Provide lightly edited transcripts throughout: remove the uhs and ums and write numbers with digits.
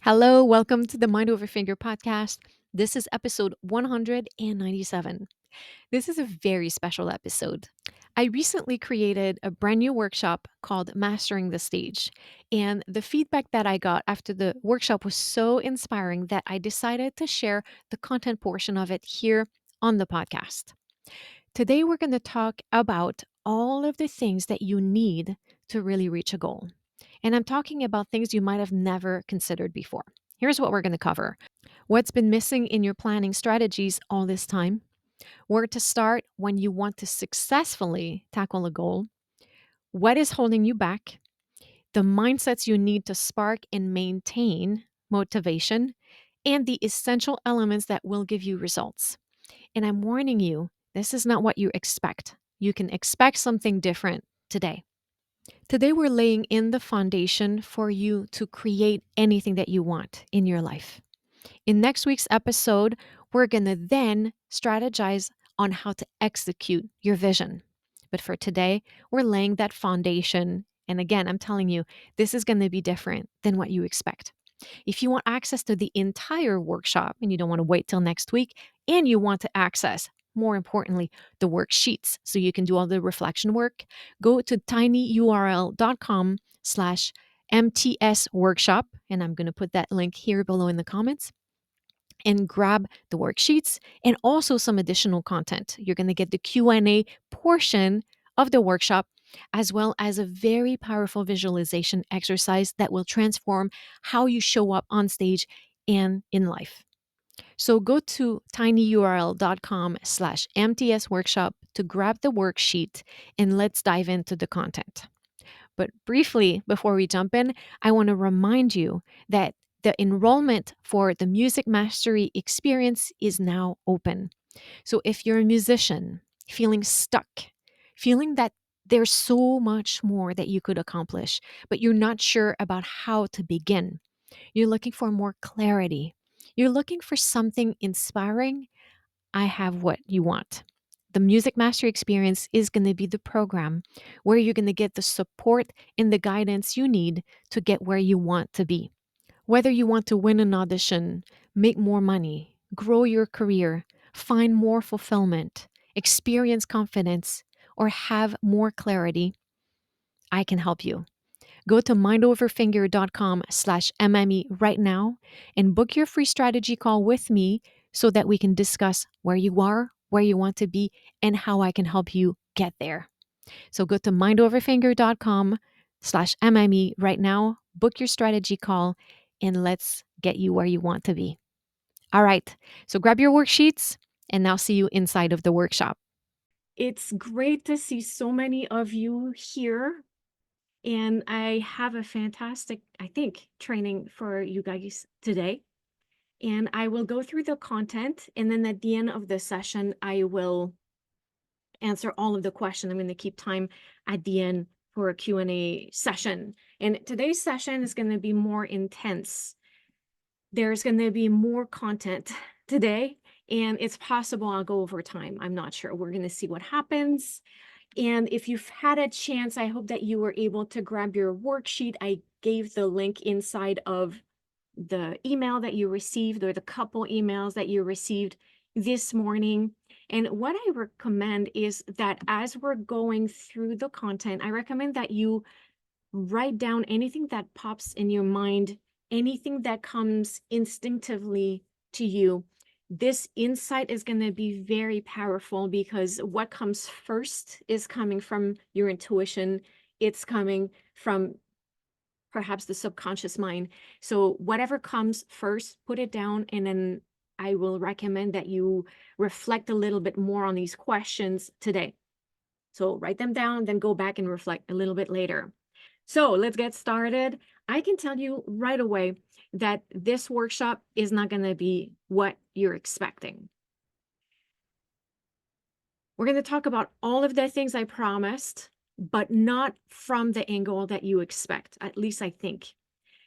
Hello, welcome to the Mind Over Finger podcast. This is episode 197. This is a very special episode. I recently created a brand new workshop called Mastering the Stage, and the feedback that I got after the workshop was so inspiring that I decided to share the content portion of it here on the podcast. Today, we're going to talk about all of the things that you need to really reach a goal. And I'm talking about things you might have never considered before. Here's what we're going to cover: what's been missing in your planning strategies all this time, where to start when you want to successfully tackle a goal, what is holding you back, the mindsets you need to spark and maintain motivation, and the essential elements that will give you results. And I'm warning you, this is not what you expect. You can expect something different today. Today, we're laying in the foundation for you to create anything that you want in your life. In next week's episode, we're going to then strategize on how to execute your vision. But for today, we're laying that foundation. And again, I'm telling you, this is going to be different than what you expect. If you want access to the entire workshop and you don't want to wait till next week, and you want to access, more importantly, the worksheets so you can do all the reflection work, go to tinyurl.com/MTS workshop. And I'm going to put that link here below in the comments and grab the worksheets and also some additional content. You're going to get the Q&A portion of the workshop, as well as a very powerful visualization exercise that will transform how you show up on stage and in life. So go to tinyurl.com/MTS workshop to grab the worksheet, and let's dive into the content. But briefly, before we jump in, I want to remind you that the enrollment for the Music Mastery Experience is now open. So if you're a musician feeling stuck, feeling that there's so much more that you could accomplish, but you're not sure about how to begin, you're looking for more clarity, you're looking for something inspiring, I have what you want. The Music Mastery Experience is going to be the program where you're going to get the support and the guidance you need to get where you want to be. Whether you want to win an audition, make more money, grow your career, find more fulfillment, experience confidence, or have more clarity, I can help you. Go to mindoverfinger.com/MME right now and book your free strategy call with me so that we can discuss where you are, where you want to be, and how I can help you get there. So go to mindoverfinger.com/MME right now, book your strategy call, and let's get you where you want to be. All right, so grab your worksheets and now see you inside of the workshop. It's great to see so many of you here. And I have a fantastic, I think, training for you guys today. And I will go through the content. And then at the end of the session, I will answer all of the questions. I'm going to keep time at the end for a Q&A session. And today's session is going to be more intense. There's going to be more content today. And it's possible I'll go over time. I'm not sure. We're going to see what happens. And if you've had a chance, I hope that you were able to grab your worksheet. I gave the link inside of the email that you received, or the couple emails that you received this morning. And what I recommend is that as we're going through the content, I recommend that you write down anything that pops in your mind, anything that comes instinctively to you. This insight is going to be very powerful because what comes first is coming from your intuition. It's coming from perhaps the subconscious mind. So whatever comes first, put it down, and then I will recommend that you reflect a little bit more on these questions today. So write them down, then go back and reflect a little bit later. So let's get started. I can tell you right away that this workshop is not going to be what you're expecting. We're going to talk about all of the things I promised, but not from the angle that you expect, at least I think.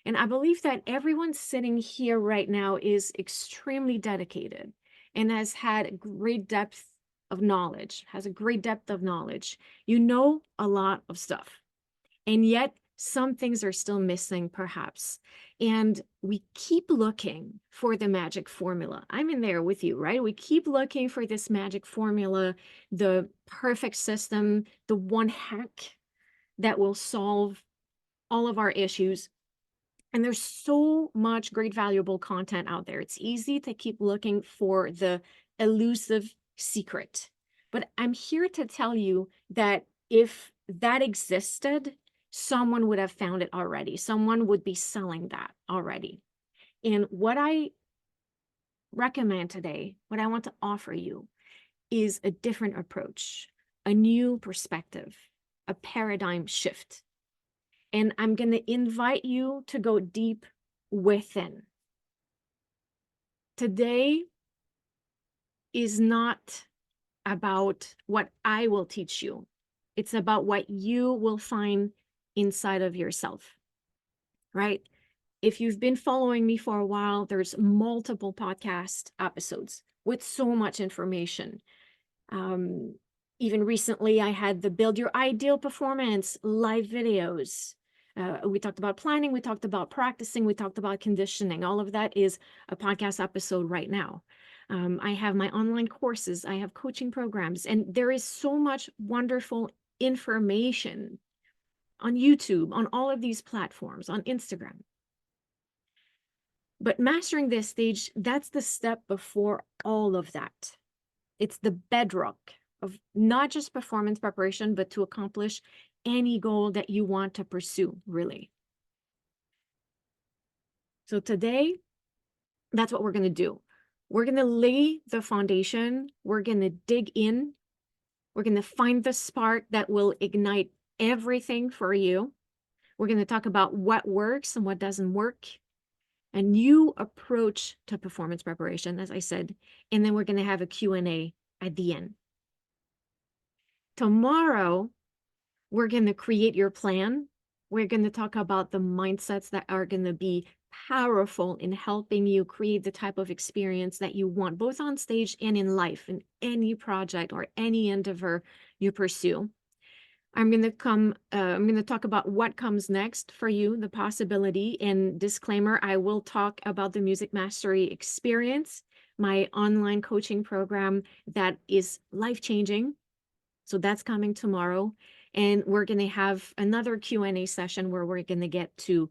And I believe that everyone sitting here right now is extremely dedicated and has had great depth of knowledge, has a great depth of knowledge. You know a lot of stuff. And yet some things are still missing, perhaps. And we keep looking for the magic formula. I'm in there with you, right? We keep looking for this magic formula, the perfect system, the one hack that will solve all of our issues. And there's so much great, valuable content out there. It's easy to keep looking for the elusive secret. But I'm here to tell you that if that existed, someone would have found it already. Someone would be selling that already. And what I recommend today, what I want to offer you, is a different approach, a new perspective, a paradigm shift. And I'm going to invite you to go deep within. Today is not about what I will teach you. It's about what you will find inside of yourself, right? If you've been following me for a while, there's multiple podcast episodes with so much information. Um, Even recently, I had the Build Your Ideal Performance live videos. We talked about planning, we talked about practicing, we talked about conditioning. All of that is a podcast episode right now. I have my online courses, I have coaching programs, and there is so much wonderful information on YouTube, on all of these platforms, on Instagram. But mastering this stage, that's the step before all of that. It's the bedrock of not just performance preparation, but to accomplish any goal that you want to pursue, really. So today, that's what we're going to do. We're going to lay the foundation. We're going to dig in. We're going to find the spark that will ignite everything for you. We're going to talk about what works and what doesn't work, a new approach to performance preparation, as I said, and then we're going to have a Q&A at the end. Tomorrow, we're going to create your plan. We're going to talk about the mindsets that are going to be powerful in helping you create the type of experience that you want, both on stage and in life, in any project or any endeavor you pursue. I'm going to talk about what comes next for you, the possibility. And disclaimer, I will talk about the Music Mastery Experience, my online coaching program that is life-changing. So that's coming tomorrow. And we're going to have another Q&A session where we're going to get to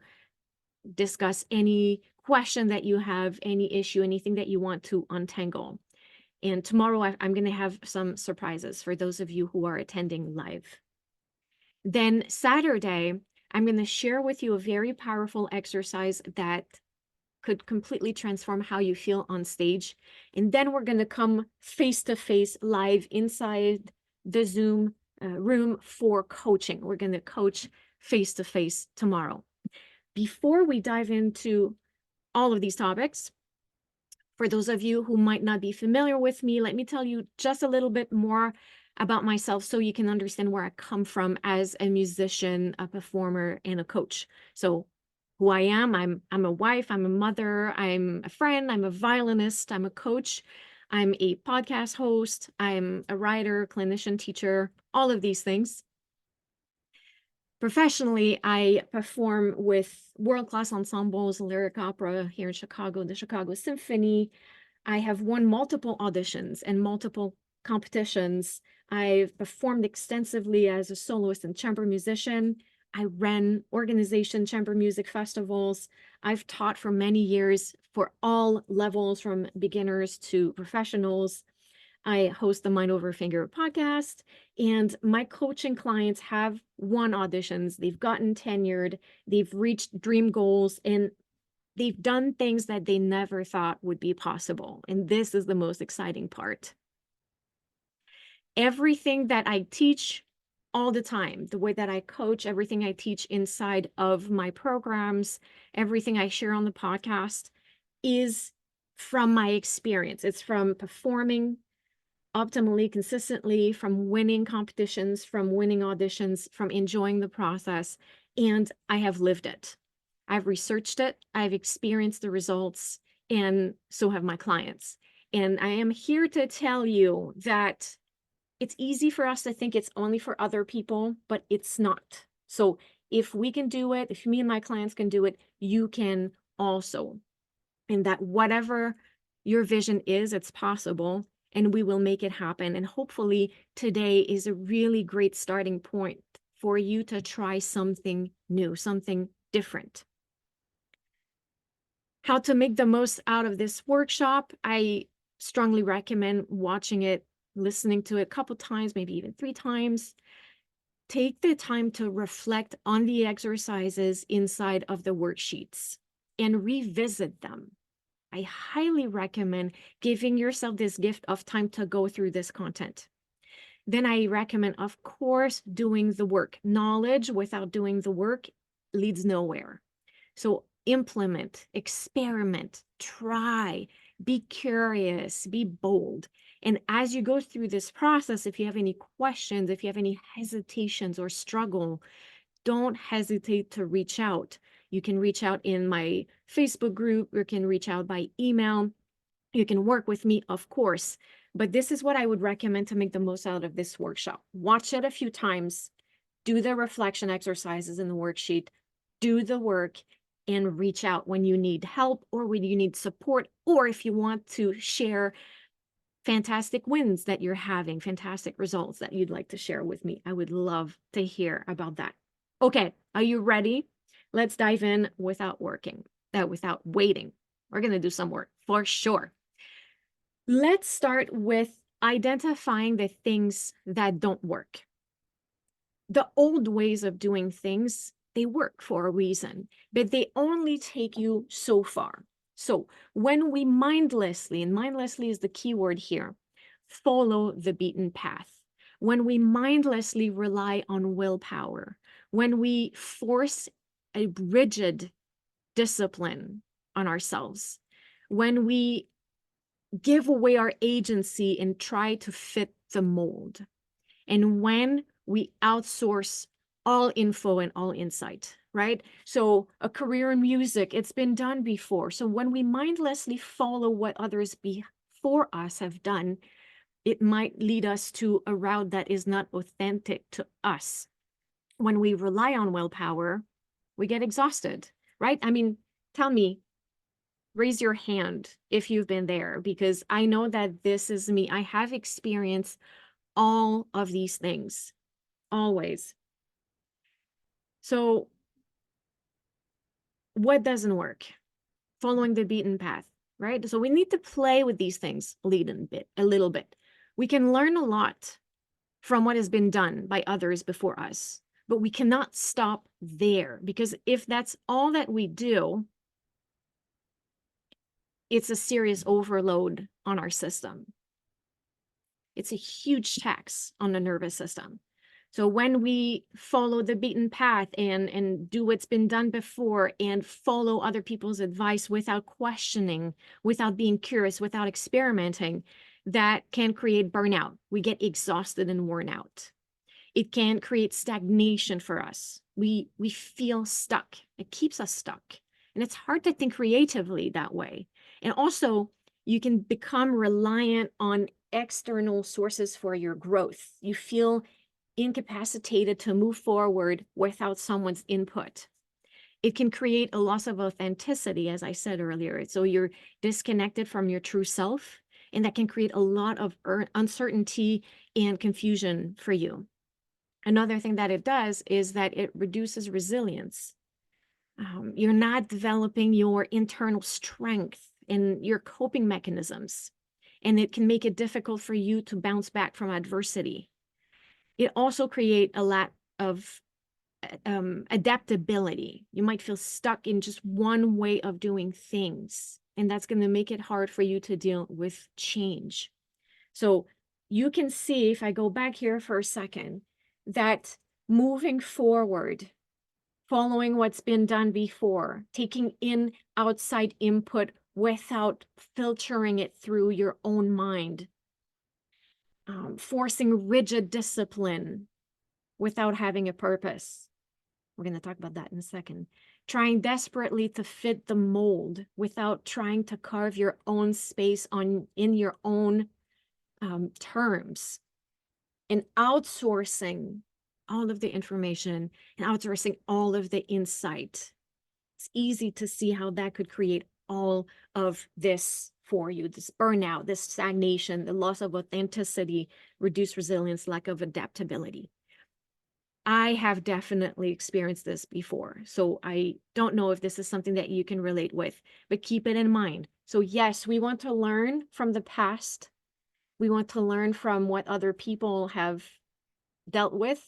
discuss any question that you have, any issue, anything that you want to untangle. And tomorrow I'm going to have some surprises for those of you who are attending live. Then Saturday, I'm going to share with you a very powerful exercise that could completely transform how you feel on stage. And then we're going to come face to face live inside the Zoom room for coaching. We're going to coach face to face tomorrow. Before we dive into all of these topics, for those of you who might not be familiar with me, let me tell you just a little bit more about myself so you can understand where I come from as a musician, a performer, and a coach. So who I am, I'm a wife, I'm a mother, I'm a friend, I'm a violinist, I'm a coach, I'm a podcast host, I'm a writer, clinician, teacher, all of these things. Professionally, I perform with world-class ensembles, lyric opera here in Chicago, the Chicago Symphony. I have won multiple auditions and multiple competitions. I've performed extensively as a soloist and chamber musician. I ran organization chamber music festivals. I've taught for many years for all levels, from beginners to professionals. I host the Mind Over Finger podcast, and my coaching clients have won auditions. They've gotten tenured, they've reached dream goals, and they've done things that they never thought would be possible. And this is the most exciting part. Everything that I teach all the time, the way that I coach, everything I teach inside of my programs, everything I share on the podcast is from my experience. It's from performing optimally, consistently, from winning competitions, from winning auditions, from enjoying the process. And I have lived it. I've researched it, I've experienced the results, and so have my clients. And I am here to tell you that it's easy for us to think it's only for other people, but it's not. So If we can do it, if me and my clients can do it, you can also. And that whatever your vision is, it's possible, and we will make it happen. And hopefully today is a really great starting point for you to try something new, something different. How to make the most out of this workshop, I strongly recommend watching it, listening to it a couple times, maybe even 3 times. Take the time to reflect on the exercises inside of the worksheets and revisit them. I highly recommend giving yourself this gift of time to go through this content. Then I recommend, of course, doing the work. Knowledge without doing the work leads nowhere. So implement, experiment, try, be curious, be bold. And as you go through this process, if you have any questions, if you have any hesitations or struggle, don't hesitate to reach out. You can reach out in my Facebook group, you can reach out by email, you can work with me, of course. But this is what I would recommend to make the most out of this workshop. Watch it a few times, do the reflection exercises in the worksheet, do the work, and reach out when you need help or when you need support, or if you want to share fantastic wins that you're having, fantastic results that you'd like to share with me. I would love to hear about that. Okay, are you ready? Let's dive in without waiting. We're going to do some work for sure. Let's start with identifying the things that don't work. The old ways of doing things, they work for a reason, but they only take you so far. So when we mindlessly, and mindlessly is the key word here, follow the beaten path, when we mindlessly rely on willpower, when we force a rigid discipline on ourselves, when we give away our agency and try to fit the mold, and when we outsource all info and all insight, right? So a career in music, it's been done before. So when we mindlessly follow what others before us have done, it might lead us to a route that is not authentic to us. When we rely on willpower, we get exhausted, right? I mean, tell me, raise your hand if you've been there, because I know that this is me. I have experienced all of these things, always. So what doesn't work? Following the beaten path, right? So we need to play with these things a little bit. We can learn a lot from what has been done by others before us, but we cannot stop there, because if that's all that we do, it's a serious overload on our system. It's a huge tax on the nervous system. So when we follow the beaten path and do what's been done before and follow other people's advice without questioning, without being curious, without experimenting, that can create burnout. We get exhausted and worn out. It can create stagnation for us. We feel stuck. It keeps us stuck. And it's hard to think creatively that way. And also, you can become reliant on external sources for your growth. You feel incapacitated to move forward without someone's input. It can create a loss of authenticity, as I said earlier. So you're disconnected from your true self, and that can create a lot of uncertainty and confusion for you. Another thing that it does is that it reduces resilience. You're not developing your internal strength and your coping mechanisms, and it can make it difficult for you to bounce back from adversity. It also creates a lack of adaptability. You might feel stuck in just one way of doing things, and that's going to make it hard for you to deal with change. So you can see, if I go back here for a second, that moving forward, following what's been done before, taking in outside input without filtering it through your own mind, forcing rigid discipline without having a purpose. We're going to talk about that in a second. Trying desperately to fit the mold without trying to carve your own space in your own terms. And outsourcing all of the information and outsourcing all of the insight. It's easy to see how that could create all of this for you, this burnout, this stagnation, the loss of authenticity, reduced resilience, lack of adaptability. I have definitely experienced this before. So I don't know if this is something that you can relate with, but keep it in mind. So, yes, we want to learn from the past. We want to learn from what other people have dealt with,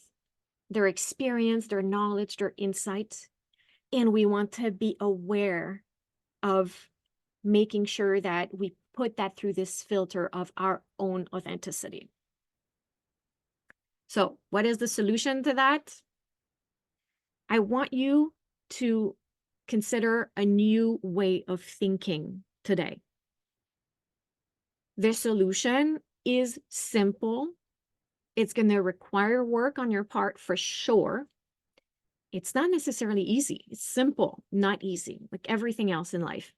their experience, their knowledge, their insight. And we want to be aware of making sure that we put that through this filter of our own authenticity. So, what is the solution to that? I want you to consider a new way of thinking today. The solution is simple. It's going to require work on your part for sure. It's not necessarily easy. It's simple, not easy, like everything else in life.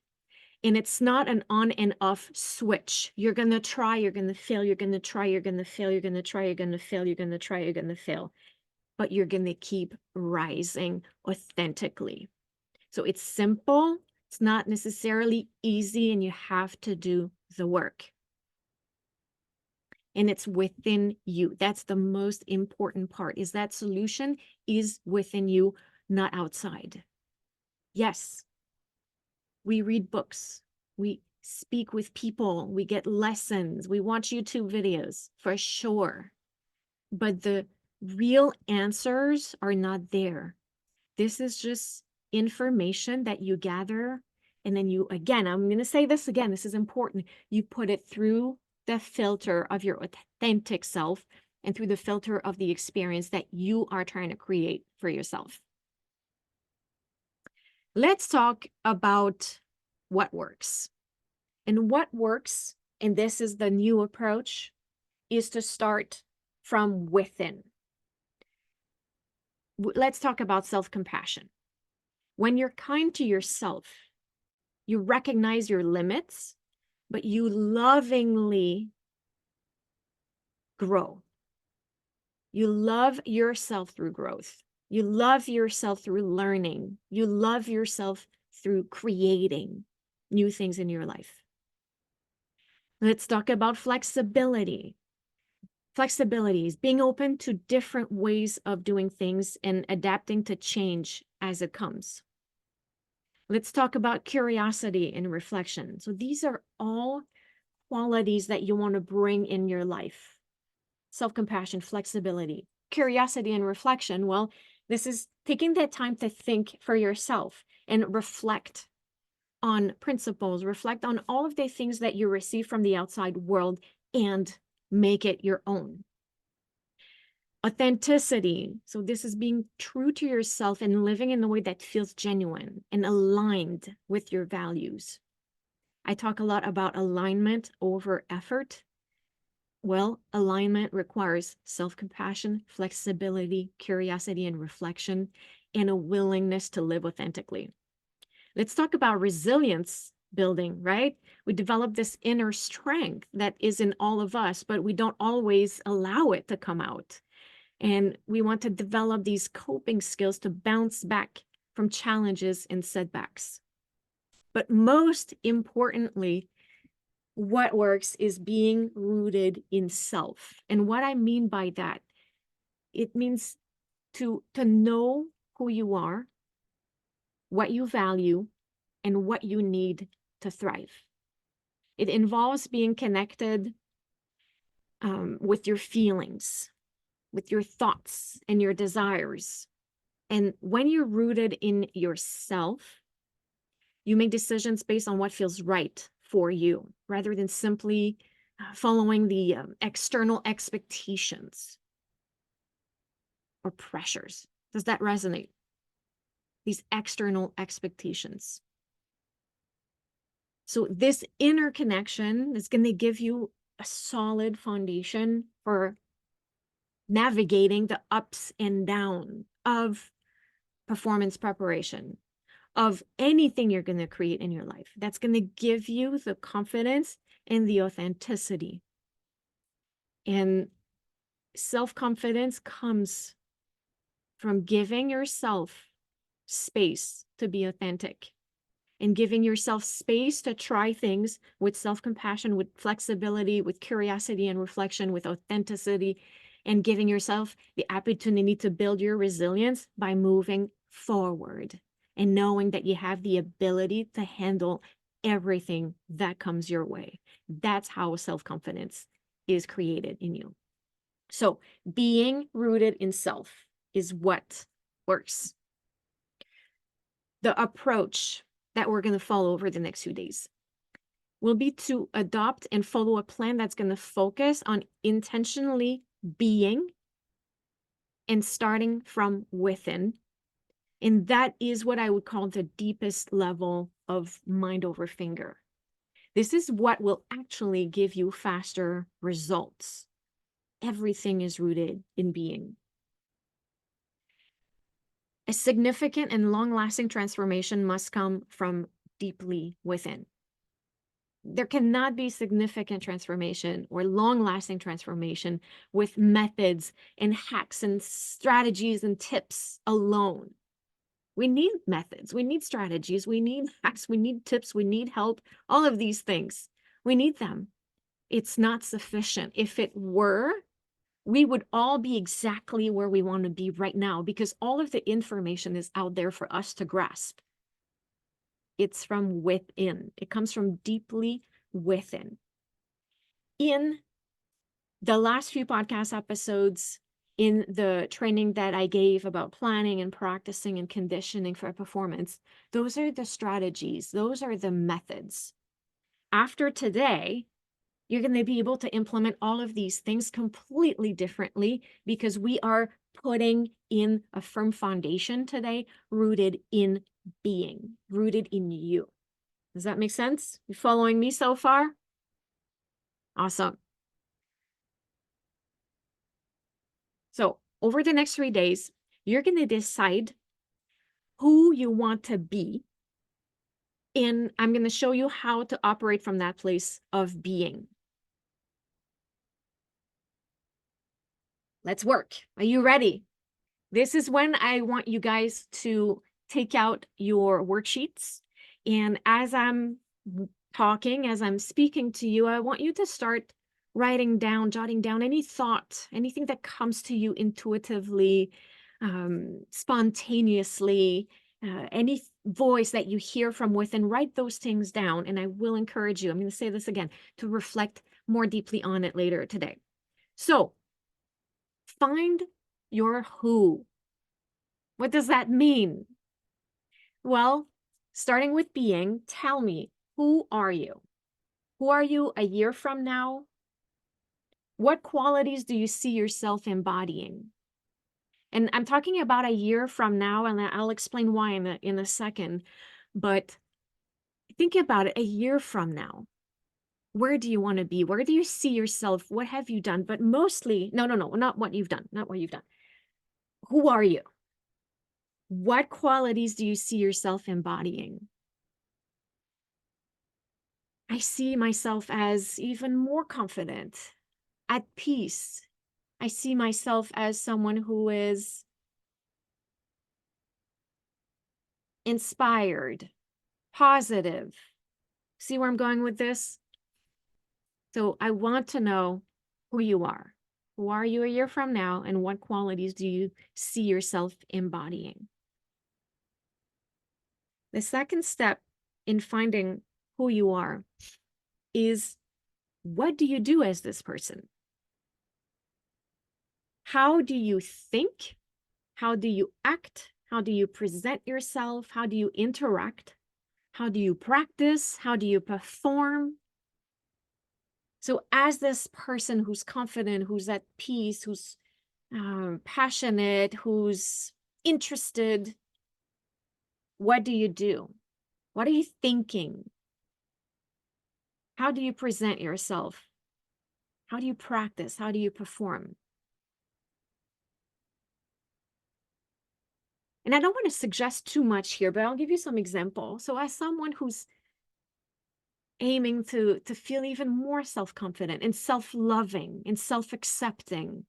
And it's not an on and off switch. You're going to try, you're going to fail, you're going to try, you're going to fail, you're going to try, you're going to fail, you're going to try, you're going to fail. But you're going to keep rising authentically. So it's simple. It's not necessarily easy, and you have to do the work. And it's within you. That's the most important part, is that solution is within you, not outside. Yes, we read books, we speak with people, we get lessons, we watch YouTube videos for sure. But the real answers are not there. This is just information that you gather. And then you, again, I'm going to say this again, this is important. You put it through the filter of your authentic self and through the filter of the experience that you are trying to create for yourself. Let's talk about what works. And what works, and this is the new approach, is to start from within. Let's talk about self-compassion. When you're kind to yourself, you recognize your limits, but you lovingly grow. You love yourself through growth. You love yourself through learning. You love yourself through creating new things in your life. Let's talk about flexibility. Flexibility is being open to different ways of doing things and adapting to change as it comes. Let's talk about curiosity and reflection. So these are all qualities that you want to bring in your life. Self-compassion, flexibility, curiosity, and reflection. Well, this is taking that time to think for yourself and reflect on principles, reflect on all of the things that you receive from the outside world and make it your own. Authenticity. So this is being true to yourself and living in a way that feels genuine and aligned with your values. I talk a lot about alignment over effort. Well, alignment requires self-compassion, flexibility, curiosity, and reflection, and a willingness to live authentically. Let's talk about resilience building, right? We develop this inner strength that is in all of us, but we don't always allow it to come out. And we want to develop these coping skills to bounce back from challenges and setbacks. But most importantly, what works is being rooted in self. And what I mean by that, it means to know who you are, what you value, and what you need to thrive. It involves being connected with your feelings, with your thoughts and your desires. And when you're rooted in yourself, you make decisions based on what feels right for you, rather than simply following the external expectations or pressures. Does that resonate? These external expectations. So this inner connection is going to give you a solid foundation for navigating the ups and downs of performance preparation, of anything you're going to create in your life. That's going to give you the confidence and the authenticity. And self-confidence comes from giving yourself space to be authentic and giving yourself space to try things with self-compassion, with flexibility, with curiosity and reflection, with authenticity, and giving yourself the opportunity to build your resilience by moving forward and knowing that you have the ability to handle everything that comes your way. That's how self-confidence is created in you. So being rooted in self is what works. The approach that we're going to follow over the next few days will be to adopt and follow a plan that's going to focus on intentionally being and starting from within. And that is what I would call the deepest level of mind over finger. This is what will actually give you faster results. Everything is rooted in being. A significant and long-lasting transformation must come from deeply within. There cannot be significant transformation or long-lasting transformation with methods and hacks and strategies and tips alone. We need methods, we need strategies, we need hacks, we need tips, we need help, all of these things. We need them. It's not sufficient. If it were, we would all be exactly where we want to be right now because all of the information is out there for us to grasp. It's from within. It comes from deeply within. In the last few podcast episodes, in the training that I gave about planning and practicing and conditioning for performance, those are the strategies. Those are the methods. After today, you're going to be able to implement all of these things completely differently because we are putting in a firm foundation today, rooted in being, rooted in you. Does that make sense? You following me so far? Awesome. So over the next 3 days, you're going to decide who you want to be. And I'm going to show you how to operate from that place of being. Let's work. Are you ready? This is when I want you guys to take out your worksheets. And as I'm talking, as I'm speaking to you, I want you to start writing down, jotting down any thought, anything that comes to you intuitively, spontaneously, any voice that you hear from within, write those things down. And I will encourage you, I'm going to say this again, to reflect more deeply on it later today. So find your who. What does that mean? Well, starting with being, tell me, who are you? Who are you a year from now? What qualities do you see yourself embodying? And I'm talking about a year from now, and I'll explain why in a second. But think about it, a year from now. Where do you want to be? Where do you see yourself? What have you done? But mostly, no, not what you've done, not what you've done. Who are you? What qualities do you see yourself embodying? I see myself as even more confident, at peace. I see myself as someone who is inspired, positive. See where I'm going with this? So I want to know who you are. Who are you a year from now, and what qualities do you see yourself embodying? The second step in finding who you are is, what do you do as this person? How do you think? How do you act? How do you present yourself? How do you interact? How do you practice? How do you perform? So as this person who's confident, who's at peace, who's passionate, who's interested, what do you do? What are you thinking? How do you present yourself? How do you practice? How do you perform? And I don't want to suggest too much here, but I'll give you some examples. So as someone who's aiming to feel even more self-confident and self-loving and self-accepting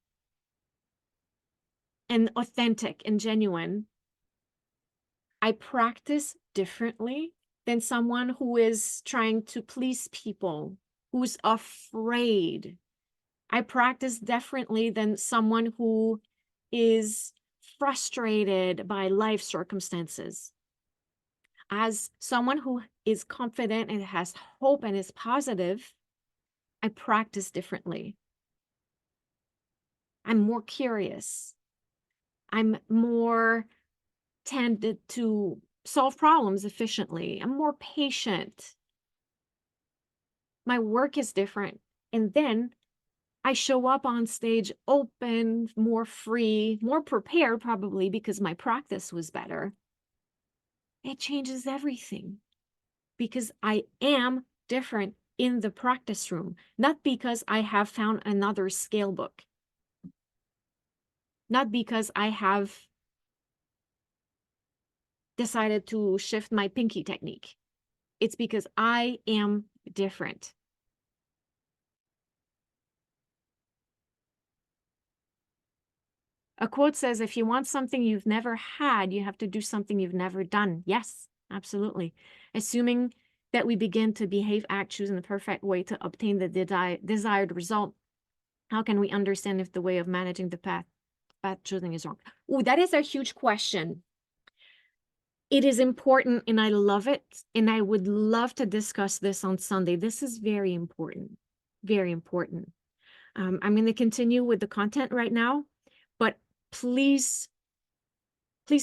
and authentic and genuine, I practice differently than someone who is trying to please people, who's afraid. I practice differently than someone who is frustrated by life circumstances. As someone who is confident and has hope and is positive, I practice differently. I'm more curious. I'm more tended to solve problems efficiently. I'm more patient. My work is different. And then I show up on stage open, more free, more prepared, probably because my practice was better. It changes everything because I am different in the practice room, not because I have found another scale book, not because I have decided to shift my pinky technique. It's because I am different. A quote says, if you want something you've never had, you have to do something you've never done. Yes, absolutely. Assuming that we begin to behave, act, choose in the perfect way to obtain the desired result, how can we understand if the way of managing the path choosing is wrong? Oh, that is a huge question. It is important and I love it. And I would love to discuss this on Sunday. This is very important. Very important. I'm going to continue with the content right now, but please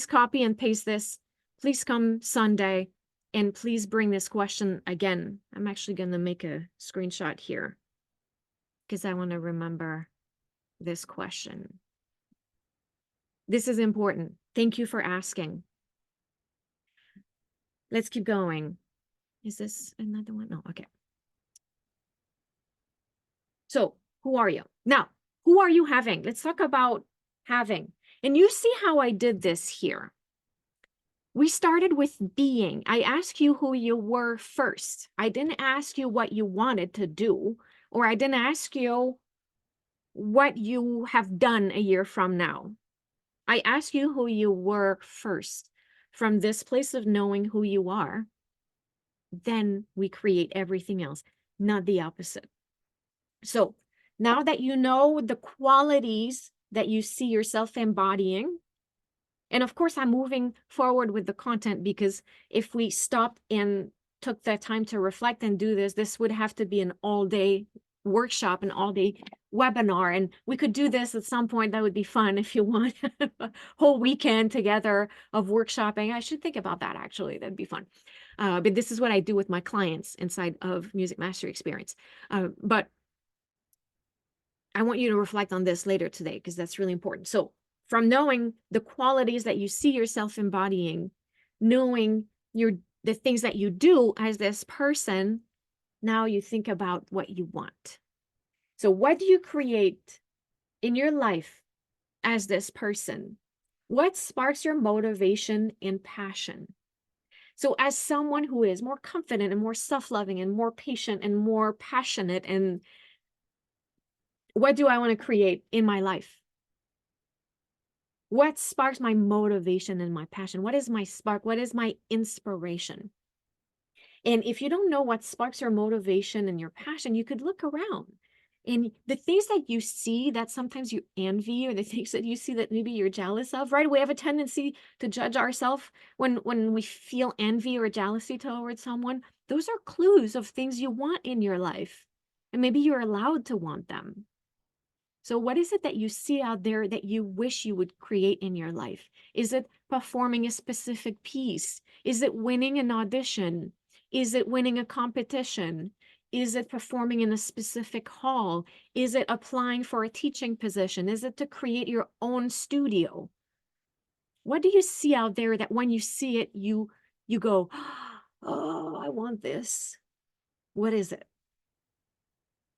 copy and paste this. Please come Sunday and please bring this question again. I'm actually going to make a screenshot here because I want to remember this question. This is important. Thank you for asking. Let's keep going. Is this another one? No, okay. So who are you? Now, who are you having? Let's talk about having. And you see how I did this here. We started with being. I asked you who you were first. I didn't ask you what you wanted to do, or I didn't ask you what you have done a year from now. I asked you who you were first. From this place of knowing who you are, then we create everything else, not the opposite. So now that you know the qualities that you see yourself embodying, and of course, I'm moving forward with the content because if we stopped and took the time to reflect and do this, this would have to be an all-day workshop, an all-day webinar. And we could do this at some point. That would be fun if you want a whole weekend together of workshopping. I should think about that, actually. That'd be fun. But this is what I do with my clients inside of Music Mastery Experience. But I want you to reflect on this later today because that's really important. So from knowing the qualities that you see yourself embodying, knowing the things that you do as this person, now you think about what you want. So what do you create in your life as this person? What sparks your motivation and passion? So as someone who is more confident and more self-loving and more patient and more passionate, and what do I want to create in my life? What sparks my motivation and my passion? What is my spark? What is my inspiration? And if you don't know what sparks your motivation and your passion, you could look around. And the things that you see that sometimes you envy, or the things that you see that maybe you're jealous of, right? We have a tendency to judge ourselves when we feel envy or jealousy towards someone. Those are clues of things you want in your life. And maybe you're allowed to want them. So what is it that you see out there that you wish you would create in your life? Is it performing a specific piece? Is it winning an audition? Is it winning a competition? Is it performing in a specific hall? Is it applying for a teaching position? Is it to create your own studio? What do you see out there that when you see it, you go, oh, I want this? What is it?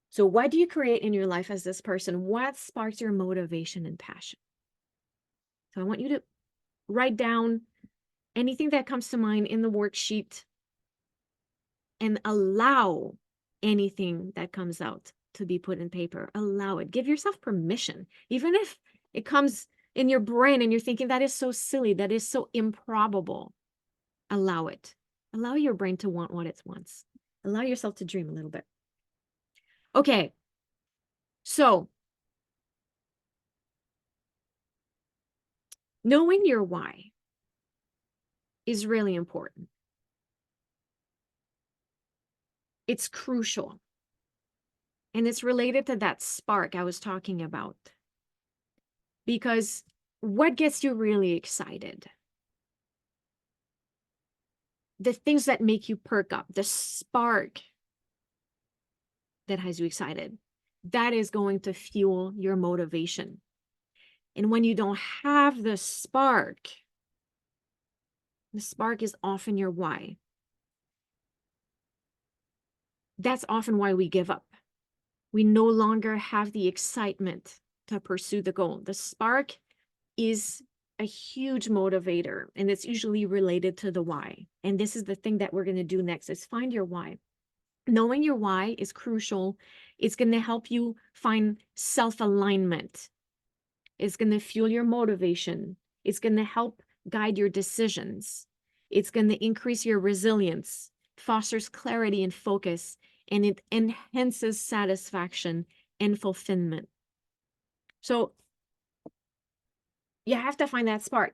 So what do you create in your life as this person? What sparks your motivation and passion? So I want you to write down anything that comes to mind in the worksheet and allow anything that comes out to be put in paper. Allow it. Give yourself permission. Even if it comes in your brain and you're thinking that is so silly, that is so improbable, allow it. Allow your brain to want what it wants. Allow yourself to dream a little bit. Okay. So, knowing your why is really important. It's crucial. And it's related to that spark I was talking about. Because what gets you really excited? The things that make you perk up, the spark that has you excited, that is going to fuel your motivation. And when you don't have the spark is often your why. That's often why we give up. We no longer have the excitement to pursue the goal. The spark is a huge motivator, and it's usually related to the why. And this is the thing that we're going to do next, is find your why. Knowing your why is crucial. It's going to help you find self-alignment. It's going to fuel your motivation. It's going to help guide your decisions. It's going to increase your resilience, fosters clarity and focus, and it enhances satisfaction and fulfillment. So you have to find that spark.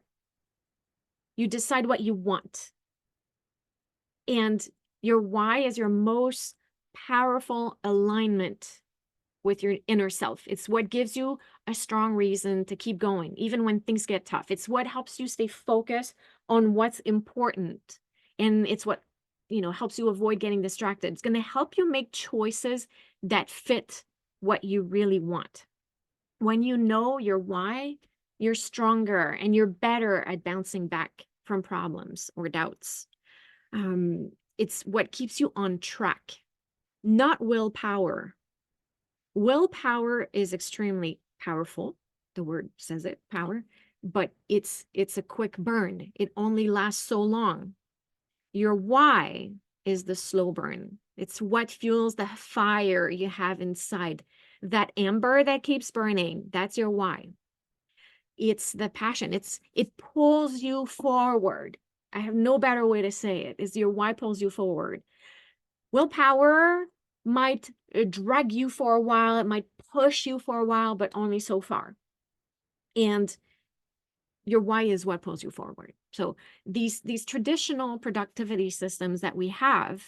You decide what you want. And your why is your most powerful alignment with your inner self. It's what gives you a strong reason to keep going, even when things get tough. It's what helps you stay focused on what's important. And it's what, helps you avoid getting distracted. It's going to help you make choices that fit what you really want. When you know your why, you're stronger and you're better at bouncing back from problems or doubts. It's what keeps you on track, not willpower. Willpower is extremely powerful. The word says it, power, but it's a quick burn. It only lasts so long. Your why is the slow burn. It's what fuels the fire you have inside. That ember that keeps burning, that's your why. It's the passion. It pulls you forward. I have no better way to say it, is your why pulls you forward. Willpower might drag you for a while. It might push you for a while, but only so far. And your why is what pulls you forward. So these traditional productivity systems that we have,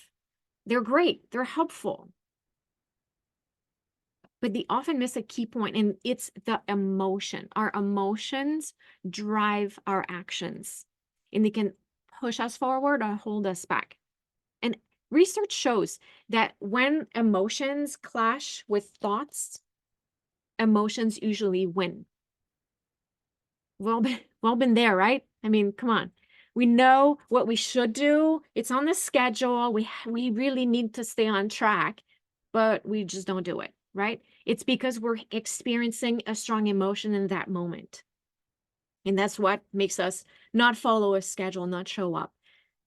they're great. They're helpful. But they often miss a key point, and it's the emotion. Our emotions drive our actions, and they can push us forward or hold us back. And research shows that when emotions clash with thoughts, emotions usually win. Well, been there, right? I mean, come on. We know what we should do. It's on the schedule. We really need to stay on track, but we just don't do it, right? It's because we're experiencing a strong emotion in that moment. And that's what makes us not follow a schedule, not show up.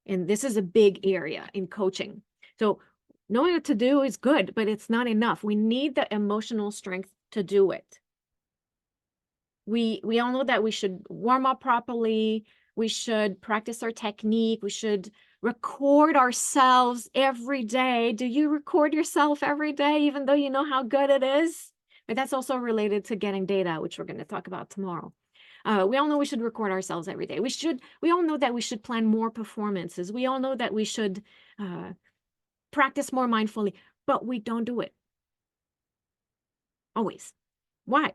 And this is a big area in coaching. So knowing what to do is good, but it's not enough. We need the emotional strength to do it. We all know that we should warm up properly. We should practice our technique. We should record ourselves every day. Do you record yourself every day, even though you know how good it is? But that's also related to getting data, which we're going to talk about tomorrow. We all know we should record ourselves every day. We all know that we should plan more performances. We all know that we should practice more mindfully, but we don't do it. Always. Why?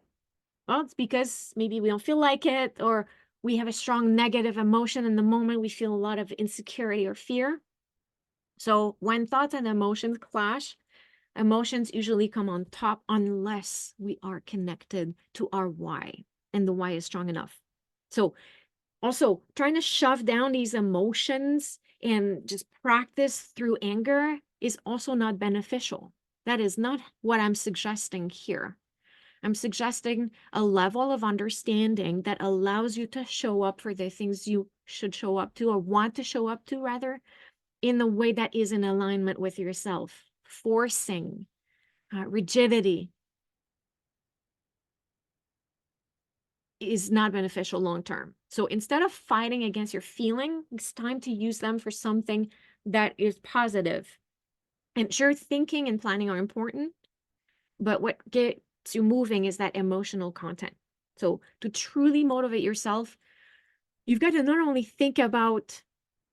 Well, it's because maybe we don't feel like it, or we have a strong negative emotion in the moment. We feel a lot of insecurity or fear. So when thoughts and emotions clash, emotions usually come on top unless we are connected to our why, and the why is strong enough. So also trying to shove down these emotions and just practice through anger is also not beneficial. That is not what I'm suggesting here. I'm suggesting a level of understanding that allows you to show up for the things you should show up to, or want to show up to, rather, in the way that is in alignment with yourself. Forcing, rigidity. is not beneficial long term. So instead of fighting against your feeling, it's time to use them for something that is positive. And sure, thinking and planning are important, but what gets you moving is that emotional content. So to truly motivate yourself, you've got to not only think about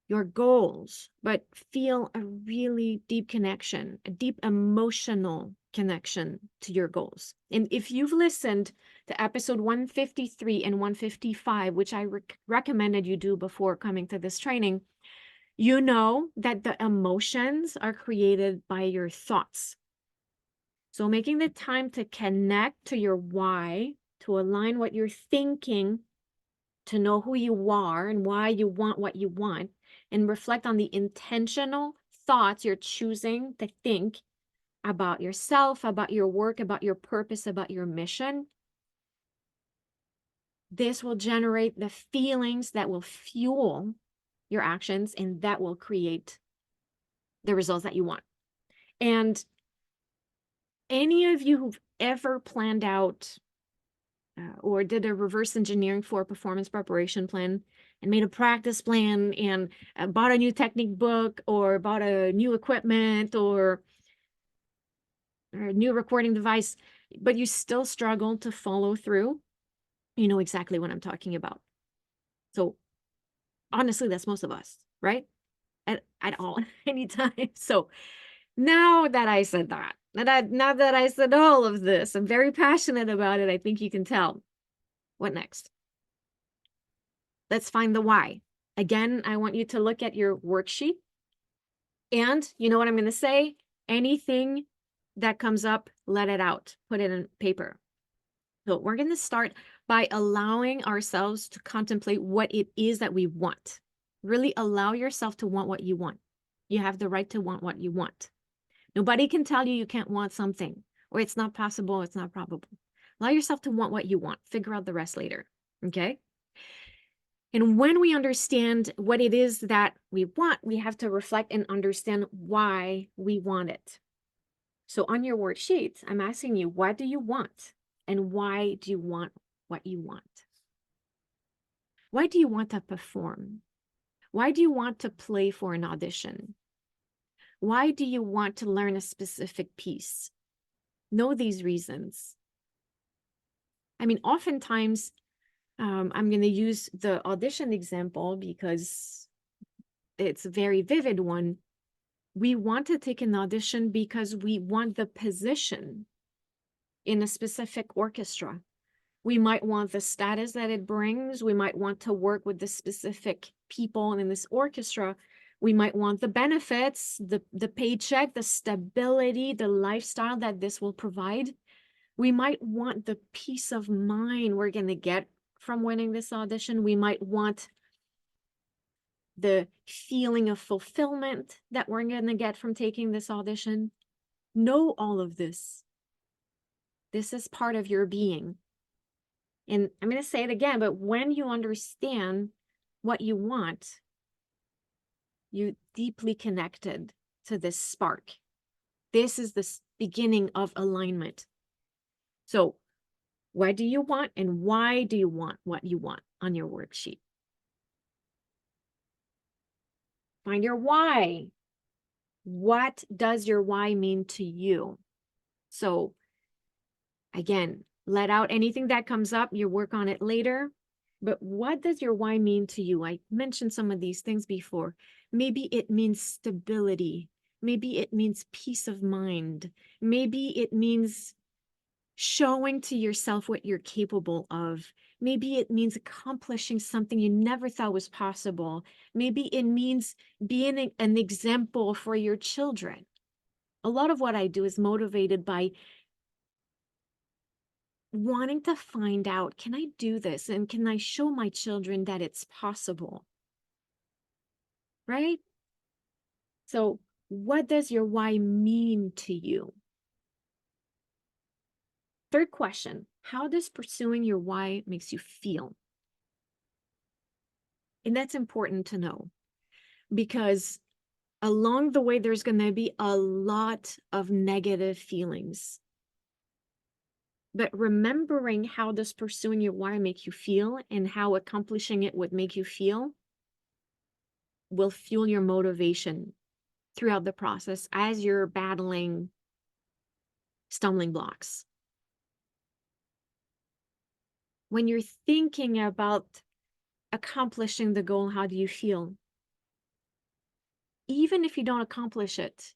your goals, but feel a really deep connection, a deep emotional connection to your goals. And if you've listened to episode 153 and 155, which I recommended you do before coming to this training, you know that the emotions are created by your thoughts. So making the time to connect to your why, to align what you're thinking, to know who you are and why you want what you want, and reflect on the intentional thoughts you're choosing to think about yourself, about your work, about your purpose, about your mission. This will generate the feelings that will fuel your actions, and that will create the results that you want. And any of you who've ever planned out or did a reverse engineering for a performance preparation plan and made a practice plan and bought a new technique book or bought a new equipment or a new recording device, but you still struggle to follow through, you know exactly what I'm talking about. So honestly, that's most of us, right? At all, anytime. So now that I said that, now that I said all of this, I'm very passionate about it. I think you can tell. What next? Let's find the why. Again, I want you to look at your worksheet. And you know what I'm going to say? Anything that comes up, let it out. Put it in paper. So we're going to start by allowing ourselves to contemplate what it is that we want. Really allow yourself to want what you want. You have the right to want what you want. Nobody can tell you you can't want something, or it's not possible, it's not probable. Allow yourself to want what you want. Figure out the rest later. Okay? And when we understand what it is that we want, we have to reflect and understand why we want it. So on your worksheet, I'm asking you, what do you want? And why do you want what you want? Why do you want to perform? Why do you want to play for an audition? Why do you want to learn a specific piece? Know these reasons. I mean, oftentimes, I'm going to use the audition example because it's a very vivid one. We want to take an audition because we want the position in a specific orchestra. We might want the status that it brings. We might want to work with the specific people in this orchestra. We might want the benefits, the paycheck, the stability, the lifestyle that this will provide. We might want the peace of mind we're going to get from winning this audition. We might want the feeling of fulfillment that we're going to get from taking this audition. Know all of this. This is part of your being. And I'm going to say it again, but when you understand what you want, you deeply connected to this spark. This is the beginning of alignment. So, what do you want and why do you want what you want on your worksheet? Find your why. What does your why mean to you? So, again, let out anything that comes up. You work on it later. But what does your why mean to you? I mentioned some of these things before. Maybe it means stability. Maybe it means peace of mind. Maybe it means showing to yourself what you're capable of. Maybe it means accomplishing something you never thought was possible. Maybe it means being an example for your children. A lot of what I do is motivated by wanting to find out, can I do this? And can I show my children that it's possible? Right? So, what does your why mean to you? Third question, how does pursuing your why makes you feel? And that's important to know because along the way, there's going to be a lot of negative feelings. But remembering how does pursuing your why make you feel and how accomplishing it would make you feel will fuel your motivation throughout the process as you're battling stumbling blocks. When you're thinking about accomplishing the goal, how do you feel? Even if you don't accomplish it,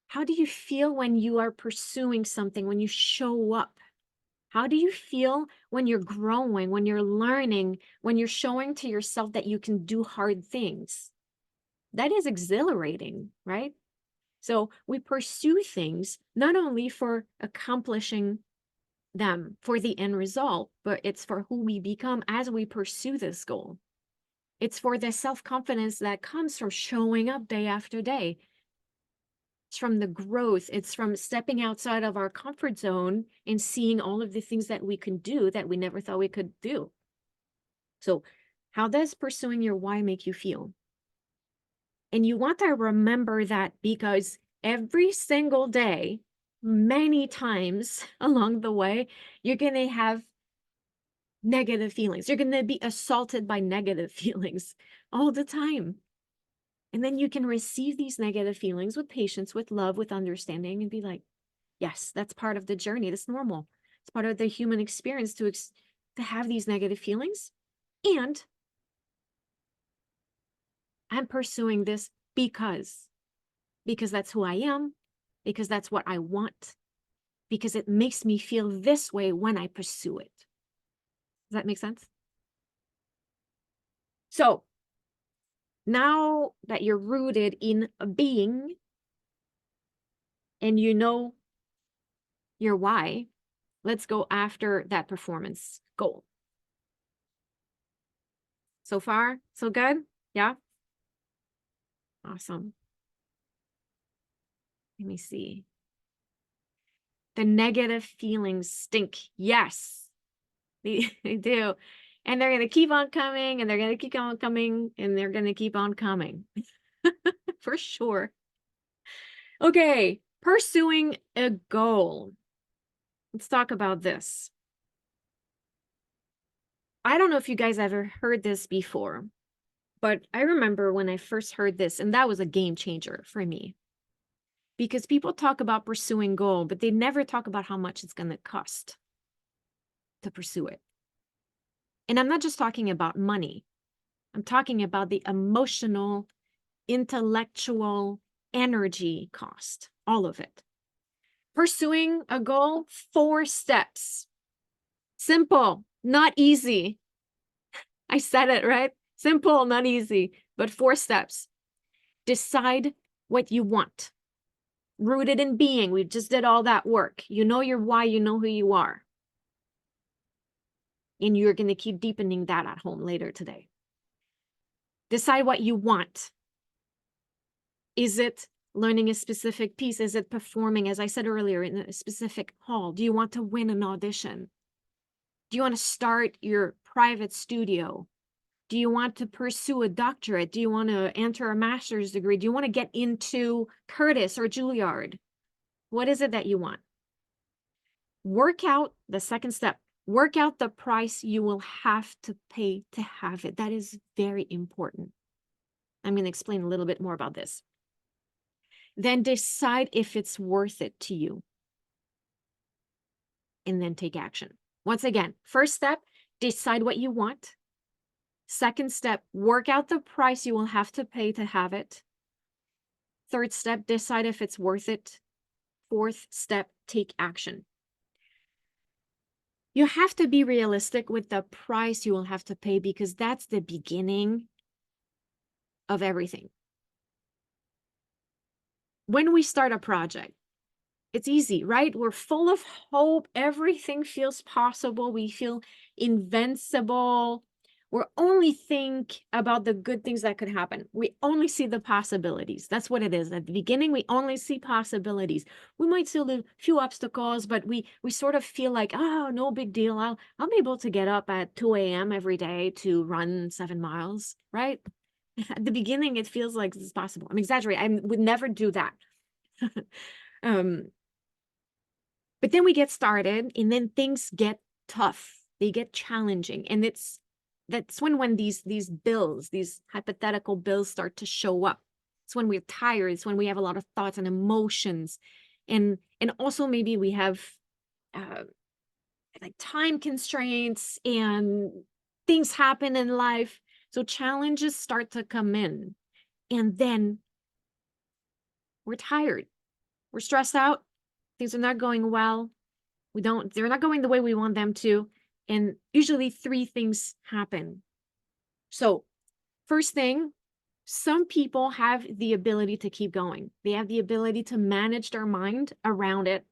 how do you feel when you are pursuing something, when you show up? How do you feel when you're growing, when you're learning, when you're showing to yourself that you can do hard things? That is exhilarating, right? So we pursue things not only for accomplishing them for the end result, but it's for who we become as we pursue this goal. It's for the self-confidence that comes from showing up day after day. It's from the growth. It's from stepping outside of our comfort zone and seeing all of the things that we can do that we never thought we could do. So, how does pursuing your why make you feel? And you want to remember that because every single day, many times along the way, you're going to have negative feelings. You're going to be assaulted by negative feelings all the time. And then you can receive these negative feelings with patience, with love, with understanding, and be like, yes, that's part of the journey. That's normal. It's part of the human experience to have these negative feelings. And I'm pursuing this because that's who I am, because that's what I want, because it makes me feel this way when I pursue it. Does that make sense? So now that you're rooted in a being and you know your why, let's go after that performance goal. So far, so good? Yeah? Awesome. Let me see. The negative feelings stink. Yes, they do. And they're going to keep on coming and they're going to keep on coming and they're going to keep on coming for sure. Okay, pursuing a goal. Let's talk about this. I don't know if you guys ever heard this before, but I remember when I first heard this, and that was a game changer for me. Because people talk about pursuing goal, but they never talk about how much it's going to cost to pursue it. And I'm not just talking about money. I'm talking about the emotional, intellectual, energy cost, all of it. Pursuing a goal, 4 steps. Simple, not easy. I said it, right? Simple, not easy, but 4 steps. Decide what you want. Rooted in being. We just did all that work. You know your why, you know who you are. And you're going to keep deepening that at home later today. Decide what you want. Is it learning a specific piece? Is it performing, as I said earlier, in a specific hall? Do you want to win an audition? Do you want to start your private studio? Do you want to pursue a doctorate? Do you want to enter a master's degree? Do you want to get into Curtis or Juilliard? What is it that you want? Work out the second step. Work out the price you will have to pay to have it. That is very important. I'm going to explain a little bit more about this. Then decide if it's worth it to you. And then take action. Once again, first step, decide what you want. Second step, work out the price you will have to pay to have it. Third step, decide if it's worth it. Fourth step, take action. You have to be realistic with the price you will have to pay because that's the beginning of everything. When we start a project, it's easy, right? We're full of hope. Everything feels possible. We feel invincible. We only think about the good things that could happen. We only see the possibilities. That's what it is. At the beginning, we only see possibilities. We might see a few obstacles, but we sort of feel like, oh, no big deal. I'll be able to get up at 2 a.m. every day to run 7 miles, right? At the beginning, it feels like it's possible. I'm exaggerating. I would never do that. But then we get started and then things get tough. They get challenging. And that's when these bills, these hypothetical bills start to show up. It's when we're tired. It's when we have a lot of thoughts and emotions. And also maybe we have uh, like time constraints and things happen in life. So challenges start to come in. And then we're tired. We're stressed out. Things are not going well. They're not going the way we want them to. And usually three things happen. So, first thing, some people have the ability to keep going. They have the ability to manage their mind around it,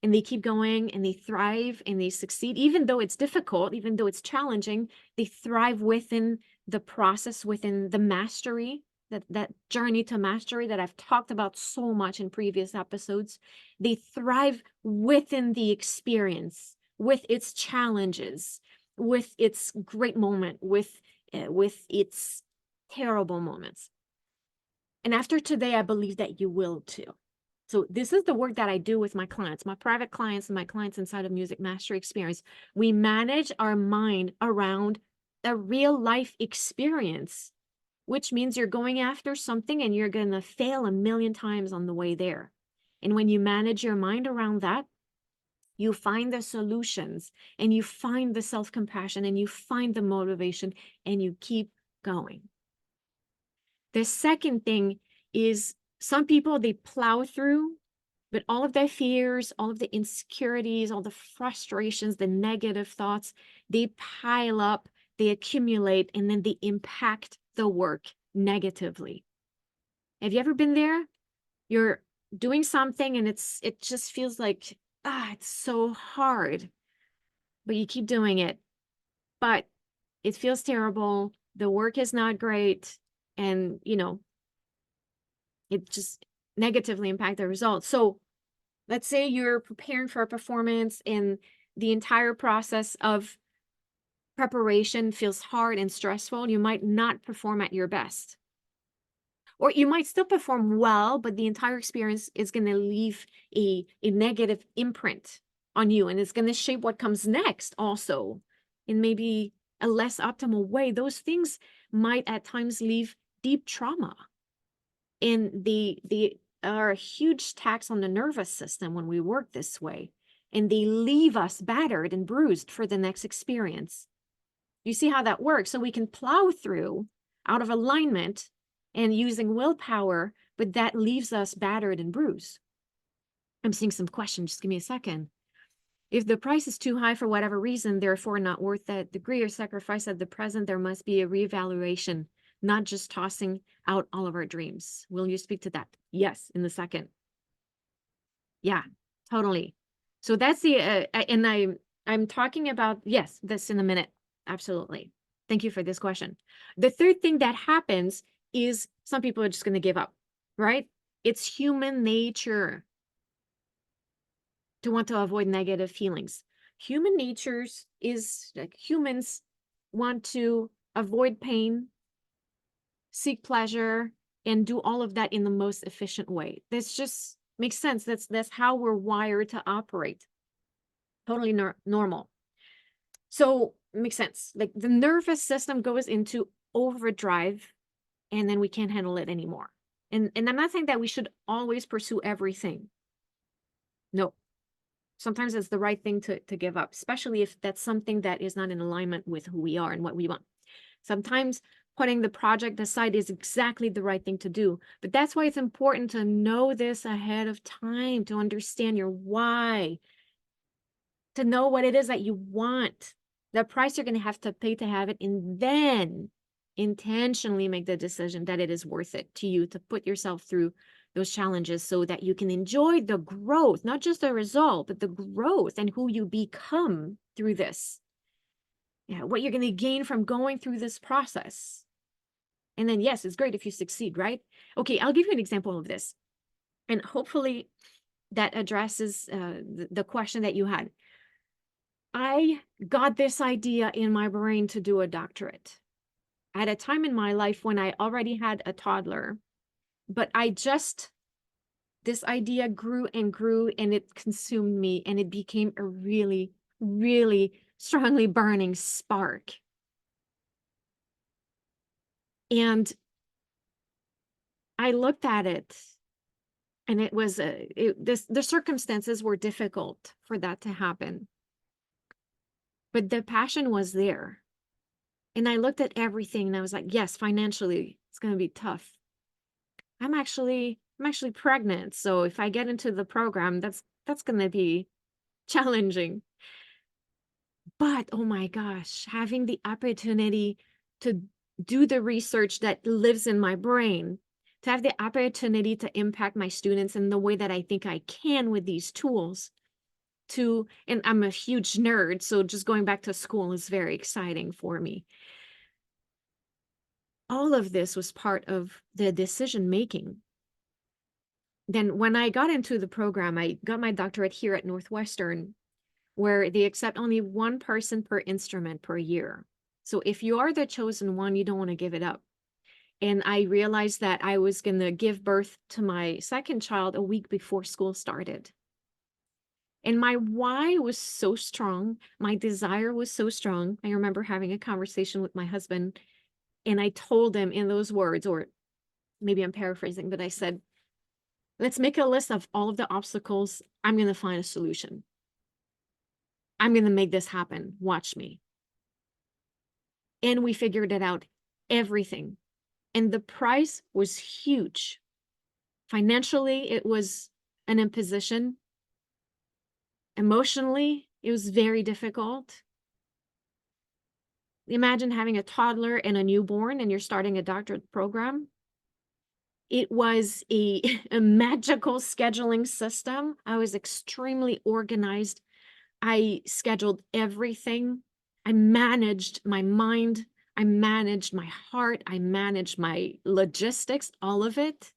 and they keep going and they thrive and they succeed, even though it's difficult, even though it's challenging. They thrive within the process, within the mastery, that journey to mastery that I've talked about so much in previous episodes. They thrive within the experience, with its challenges, with its great moment, with its terrible moments. And after today, I believe that you will too. So this is the work that I do with my clients, my private clients and my clients inside of Music Mastery Experience. We manage our mind around a real life experience, which means you're going after something and you're going to fail a million times on the way there. And when you manage your mind around that, you find the solutions and you find the self-compassion and you find the motivation and you keep going. The second thing is some people, they plow through, but all of their fears, all of the insecurities, all the frustrations, the negative thoughts, they pile up, they accumulate, and then they impact the work negatively. Have you ever been there? You're doing something and it just feels like, it's so hard, but you keep doing it. But it feels terrible. The work is not great. And, it just negatively impact the results. So let's say you're preparing for a performance and the entire process of preparation feels hard and stressful. You might not perform at your best. Or you might still perform well, but the entire experience is going to leave a negative imprint on you. And it's going to shape what comes next also in maybe a less optimal way. Those things might at times leave deep trauma. And they are a huge tax on the nervous system when we work this way. And they leave us battered and bruised for the next experience. You see how that works? So we can plow through out of alignment and using willpower, but that leaves us battered and bruised. I'm seeing some questions. Just give me a second. If the price is too high for whatever reason, therefore not worth that degree or sacrifice at the present, there must be a reevaluation, not just tossing out all of our dreams. Will you speak to that? Yes, in the second. Yeah, totally. So that's and I'm talking about, yes, this in a minute. Absolutely. Thank you for this question. The third thing that happens is some people are just going to give up, right? It's human nature to want to avoid negative feelings. Human natures is like humans want to avoid pain, seek pleasure, and do all of that in the most efficient way. This just makes sense. That's how we're wired to operate. Totally normal. So it makes sense. Like the nervous system goes into overdrive and then we can't handle it anymore. And I'm not saying that we should always pursue everything. No. Sometimes it's the right thing to give up, especially if that's something that is not in alignment with who we are and what we want. Sometimes putting the project aside is exactly the right thing to do. But that's why it's important to know this ahead of time, to understand your why, to know what it is that you want, the price you're going to have to have it, and then intentionally make the decision that it is worth it to you to put yourself through those challenges so that you can enjoy the growth, not just the result, but the growth and who you become through this. Yeah, what you're going to gain from going through this process. And then, yes, it's great if you succeed, right? Okay, I'll give you an example of this. And hopefully that addresses the question that you had. I got this idea in my brain to do a doctorate at a time in my life when I already had a toddler, but I just This idea grew and grew and it consumed me and it became a really, really strongly burning spark. And I looked at it and it was the circumstances were difficult for that to happen, but the passion was there. And I looked at everything and I was like, yes, financially, it's going to be tough. I'm actually pregnant, so if I get into the program, that's going to be challenging. But oh my gosh, having the opportunity to do the research that lives in my brain, to have the opportunity to impact my students in the way that I think I can with these tools, and I'm a huge nerd, so just going back to school is very exciting for me. All of this was part of the decision making. Then when I got into the program, I got my doctorate here at Northwestern, where they accept only one person per instrument per year. So if you are the chosen one, you don't want to give it up. And I realized that I was going to give birth to my second child a week before school started. And my why was so strong. My desire was so strong. I remember having a conversation with my husband, and I told him in those words, or maybe I'm paraphrasing, but I said, let's make a list of all of the obstacles. I'm going to find a solution. I'm going to make this happen. Watch me. And we figured it out, everything. And the price was huge. Financially, it was an imposition. Emotionally, it was very difficult. Imagine having a toddler and a newborn and you're starting a doctorate program. It was a magical scheduling system. I was extremely organized. I scheduled everything. I managed my mind. I managed my heart. I managed my logistics, all of it.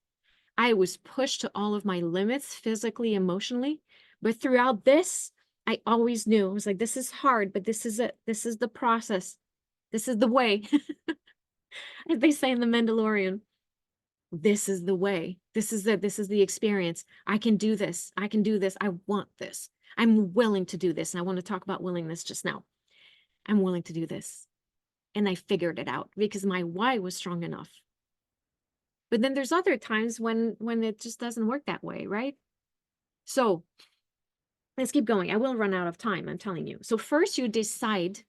I was pushed to all of my limits, physically, emotionally. But throughout this, I always knew, I was like, this is hard, but this is it. This is the process. This is the way. As they say in The Mandalorian, this is the way. This is it. This is the experience. I can do this. I can do this. I want this. I'm willing to do this. And I want to talk about willingness just now. I'm willing to do this. And I figured it out because my why was strong enough. But then there's other times when it just doesn't work that way, right? So let's keep going. I will run out of time, I'm telling you. So first you decide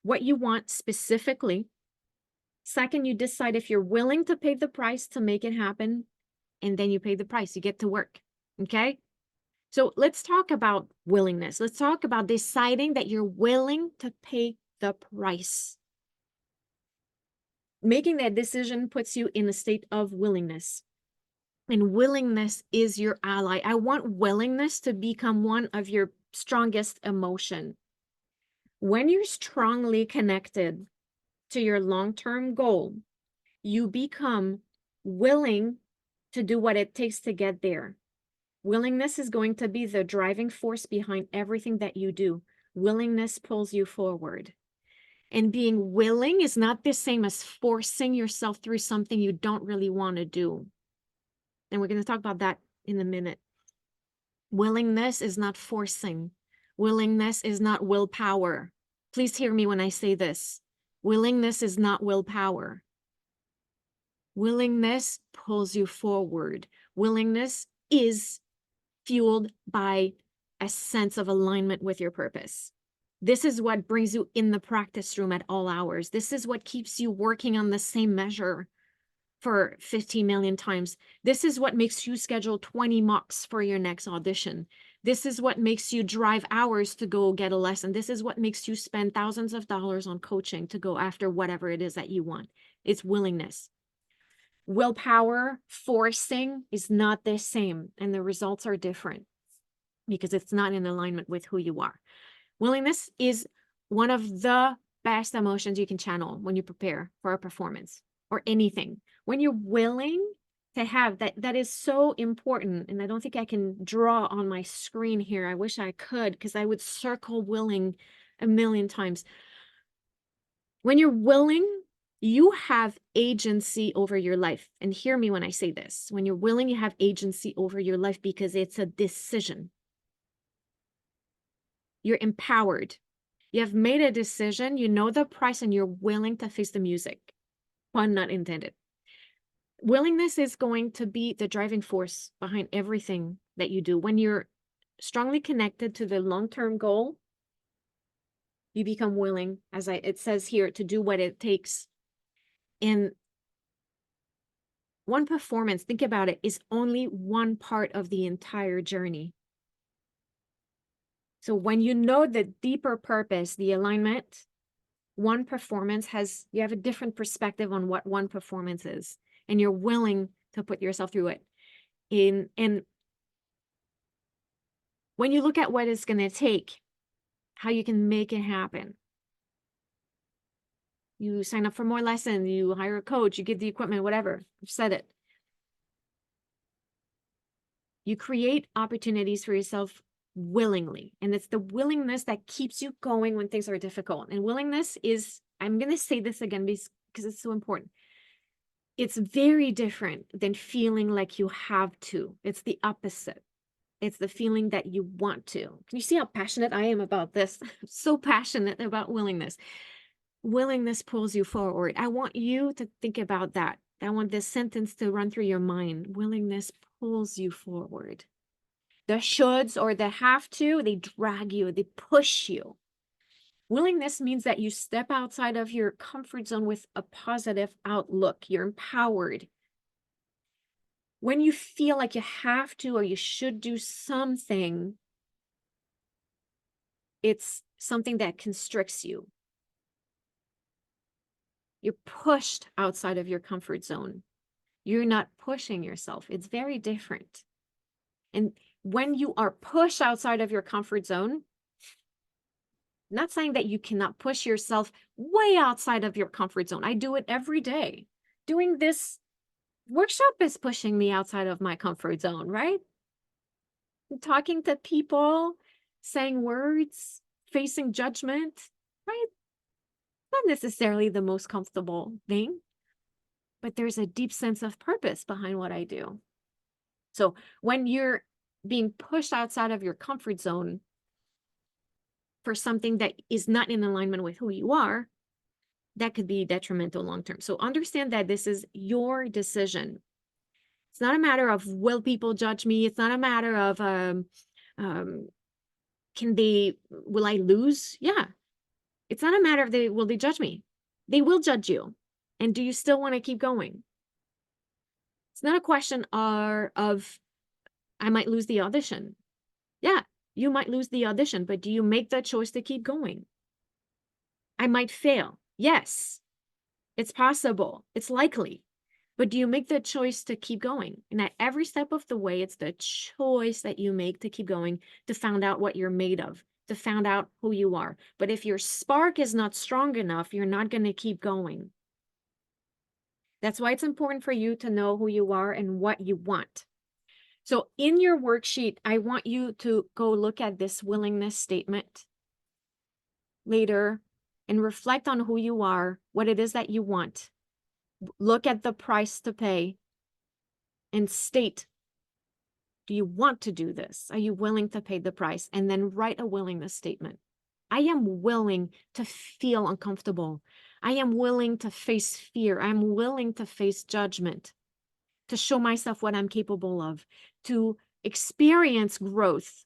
what you want specifically. Second, you decide if you're willing to pay the price to make it happen. And then you pay the price. You get to work. Okay? So let's talk about willingness. Let's talk about deciding that you're willing to pay the price. Making that decision puts you in a state of willingness. And willingness is your ally. I want willingness to become one of your strongest emotion. When you're strongly connected to your long-term goal, you become willing to do what it takes to get there. Willingness is going to be the driving force behind everything that you do. Willingness pulls you forward. And being willing is not the same as forcing yourself through something you don't really want to do. And we're going to talk about that in a minute. Willingness is not forcing. Willingness is not willpower. Please hear me when I say this. Willingness is not willpower. Willingness pulls you forward. Willingness is fueled by a sense of alignment with your purpose. This is what brings you in the practice room at all hours. This is what keeps you working on the same measure for 15 million times. This is what makes you schedule 20 mocks for your next audition. This is what makes you drive hours to go get a lesson. This is what makes you spend thousands of dollars on coaching to go after whatever it is that you want. It's willingness. Willpower, forcing is not the same, and the results are different because it's not in alignment with who you are. Willingness is one of the best emotions you can channel when you prepare for a performance or anything. When you're willing to have that, that is so important. And I don't think I can draw on my screen here. I wish I could, because I would circle willing a million times. When you're willing, You have agency over your life. And hear me when I say this. When you're willing, you have agency over your life because it's a decision. You're empowered. You have made a decision, you know the price, and you're willing to face the music. Pun not intended. Willingness is going to be the driving force behind everything that you do. When you're strongly connected to the long-term goal, you become willing, as it says here, to do what it takes. And one performance, think about it, is only one part of the entire journey. So when you know the deeper purpose, the alignment, one performance you have a different perspective on what one performance is, and you're willing to put yourself through it. And when you look at what it's going to take, how you can make it happen, you sign up for more lessons, you hire a coach, you get the equipment, whatever. I've said it. You create opportunities for yourself willingly. And it's the willingness that keeps you going when things are difficult. And willingness is, I'm going to say this again because it's so important. It's very different than feeling like you have to. It's the opposite. It's the feeling that you want to. Can you see how passionate I am about this? I'm so passionate about willingness. Willingness pulls you forward. I want you to think about that. I want this sentence to run through your mind. Willingness pulls you forward. The shoulds or the have to, they drag you, they push you. Willingness means that you step outside of your comfort zone with a positive outlook. You're empowered. When you feel like you have to or you should do something, it's something that constricts you. You're pushed outside of your comfort zone. You're not pushing yourself. It's very different. And when you are pushed outside of your comfort zone, not saying that you cannot push yourself way outside of your comfort zone. I do it every day. Doing this workshop is pushing me outside of my comfort zone, right? Talking to people, saying words, facing judgment, right? Not necessarily the most comfortable thing, but there's a deep sense of purpose behind what I do. So when you're being pushed outside of your comfort zone for something that is not in alignment with who you are, that could be detrimental long term. So understand that this is your decision. It's not a matter of will people judge me? It's not a matter of will I lose? Yeah. It's not a matter of will they judge me? They will judge you. And do you still want to keep going? It's not a question of I might lose the audition. Yeah, you might lose the audition, but do you make the choice to keep going? I might fail. Yes, it's possible. It's likely. But do you make the choice to keep going? And at every step of the way, it's the choice that you make to keep going, to find out what you're made of, to find out who you are. But if your spark is not strong enough, you're not going to keep going. That's why it's important for you to know who you are and what you want. So in your worksheet, I want you to go look at this willingness statement later and reflect on who you are, what it is that you want. Look at the price to pay and state, do you want to do this? Are you willing to pay the price? And then write a willingness statement. I am willing to feel uncomfortable. I am willing to face fear. I'm willing to face judgment, to show myself what I'm capable of, to experience growth,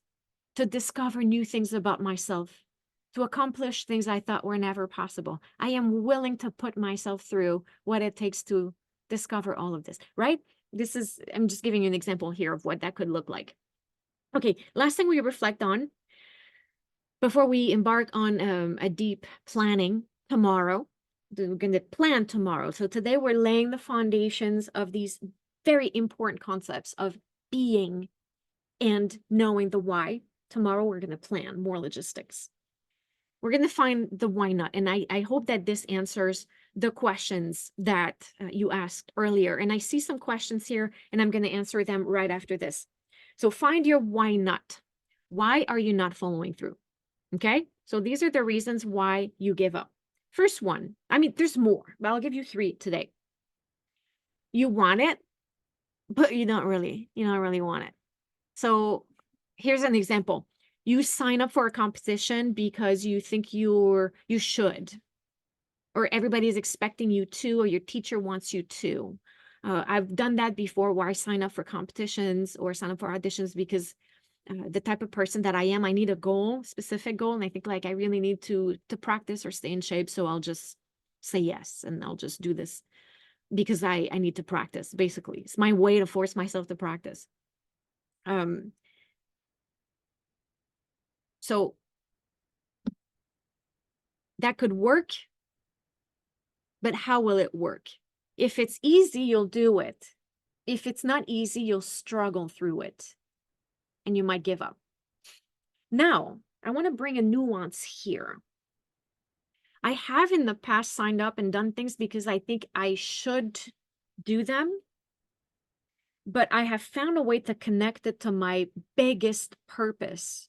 to discover new things about myself, to accomplish things I thought were never possible. I am willing to put myself through what it takes to discover all of this, right? I'm just giving you an example here of what that could look like. Okay, last thing we reflect on before we embark on a deep planning tomorrow. We're going to plan tomorrow. So today we're laying the foundations of these very important concepts of being and knowing the why. Tomorrow we're going to plan more logistics. We're going to find the why not. And I hope that this answers the questions that you asked earlier. And I see some questions here, and I'm going to answer them right after this. So find your why not. Why are you not following through? Okay, so these are the reasons why you give up. First one, I mean, there's more, but I'll give you 3 today. You want it, but you don't really want it. So here's an example. You sign up for a competition because you think you should, or everybody's expecting you to, or your teacher wants you to. I've done that before where I sign up for competitions or sign up for auditions because the type of person that I am, I need a goal, specific goal. And I think like I really need to practice or stay in shape. So I'll just say yes and I'll just do this because I need to practice, basically. It's my way to force myself to practice. Um, so that could work, but how will it work? If it's easy, you'll do it. If it's not easy, you'll struggle through it and you might give up. Now, I want to bring a nuance here. I have in the past signed up and done things because I think I should do them, but I have found a way to connect it to my biggest purpose.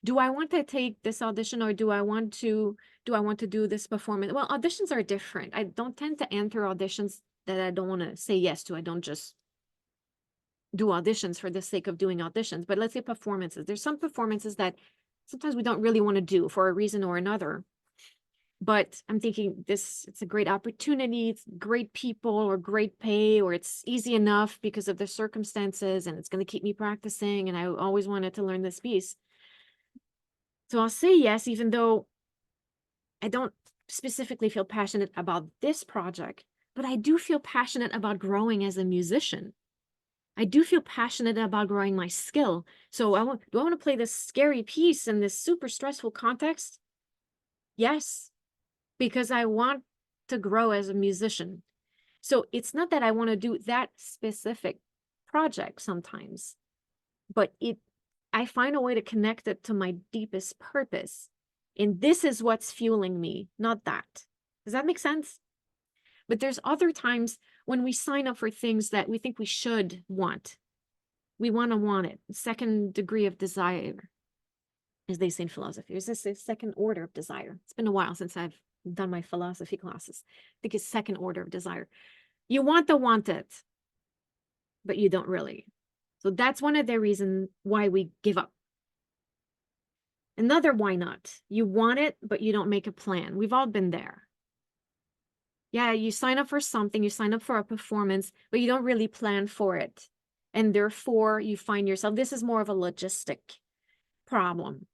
Do I want to take this audition or do I want to do this performance? Well, auditions are different. I don't tend to enter auditions that I don't want to say yes to. I don't just do auditions for the sake of doing auditions. But let's say performances. There's some performances that sometimes we don't really want to do for a reason or another. But I'm thinking it's a great opportunity, it's great people or great pay, or it's easy enough because of the circumstances and it's going to keep me practicing. And I always wanted to learn this piece. So I'll say yes, even though I don't specifically feel passionate about this project, but I do feel passionate about growing as a musician. I do feel passionate about growing my skill. So do I want to play this scary piece in this super stressful context? Yes, because I want to grow as a musician. So it's not that I want to do that specific project sometimes, but I find a way to connect it to my deepest purpose. And this is what's fueling me, not that. Does that make sense? But there's other times when we sign up for things that we think we should want. We want to want it. Second degree of desire, as they say in philosophy. Is this a second order of desire? It's been a while since I've done my philosophy classes. I think it's second order of desire. You want it, but you don't really. So that's one of the reasons why we give up. Another why not? You want it, but you don't make a plan. We've all been there. Yeah, you sign up for something, you sign up for a performance, but you don't really plan for it. And therefore, you find yourself, this is more of a logistic problem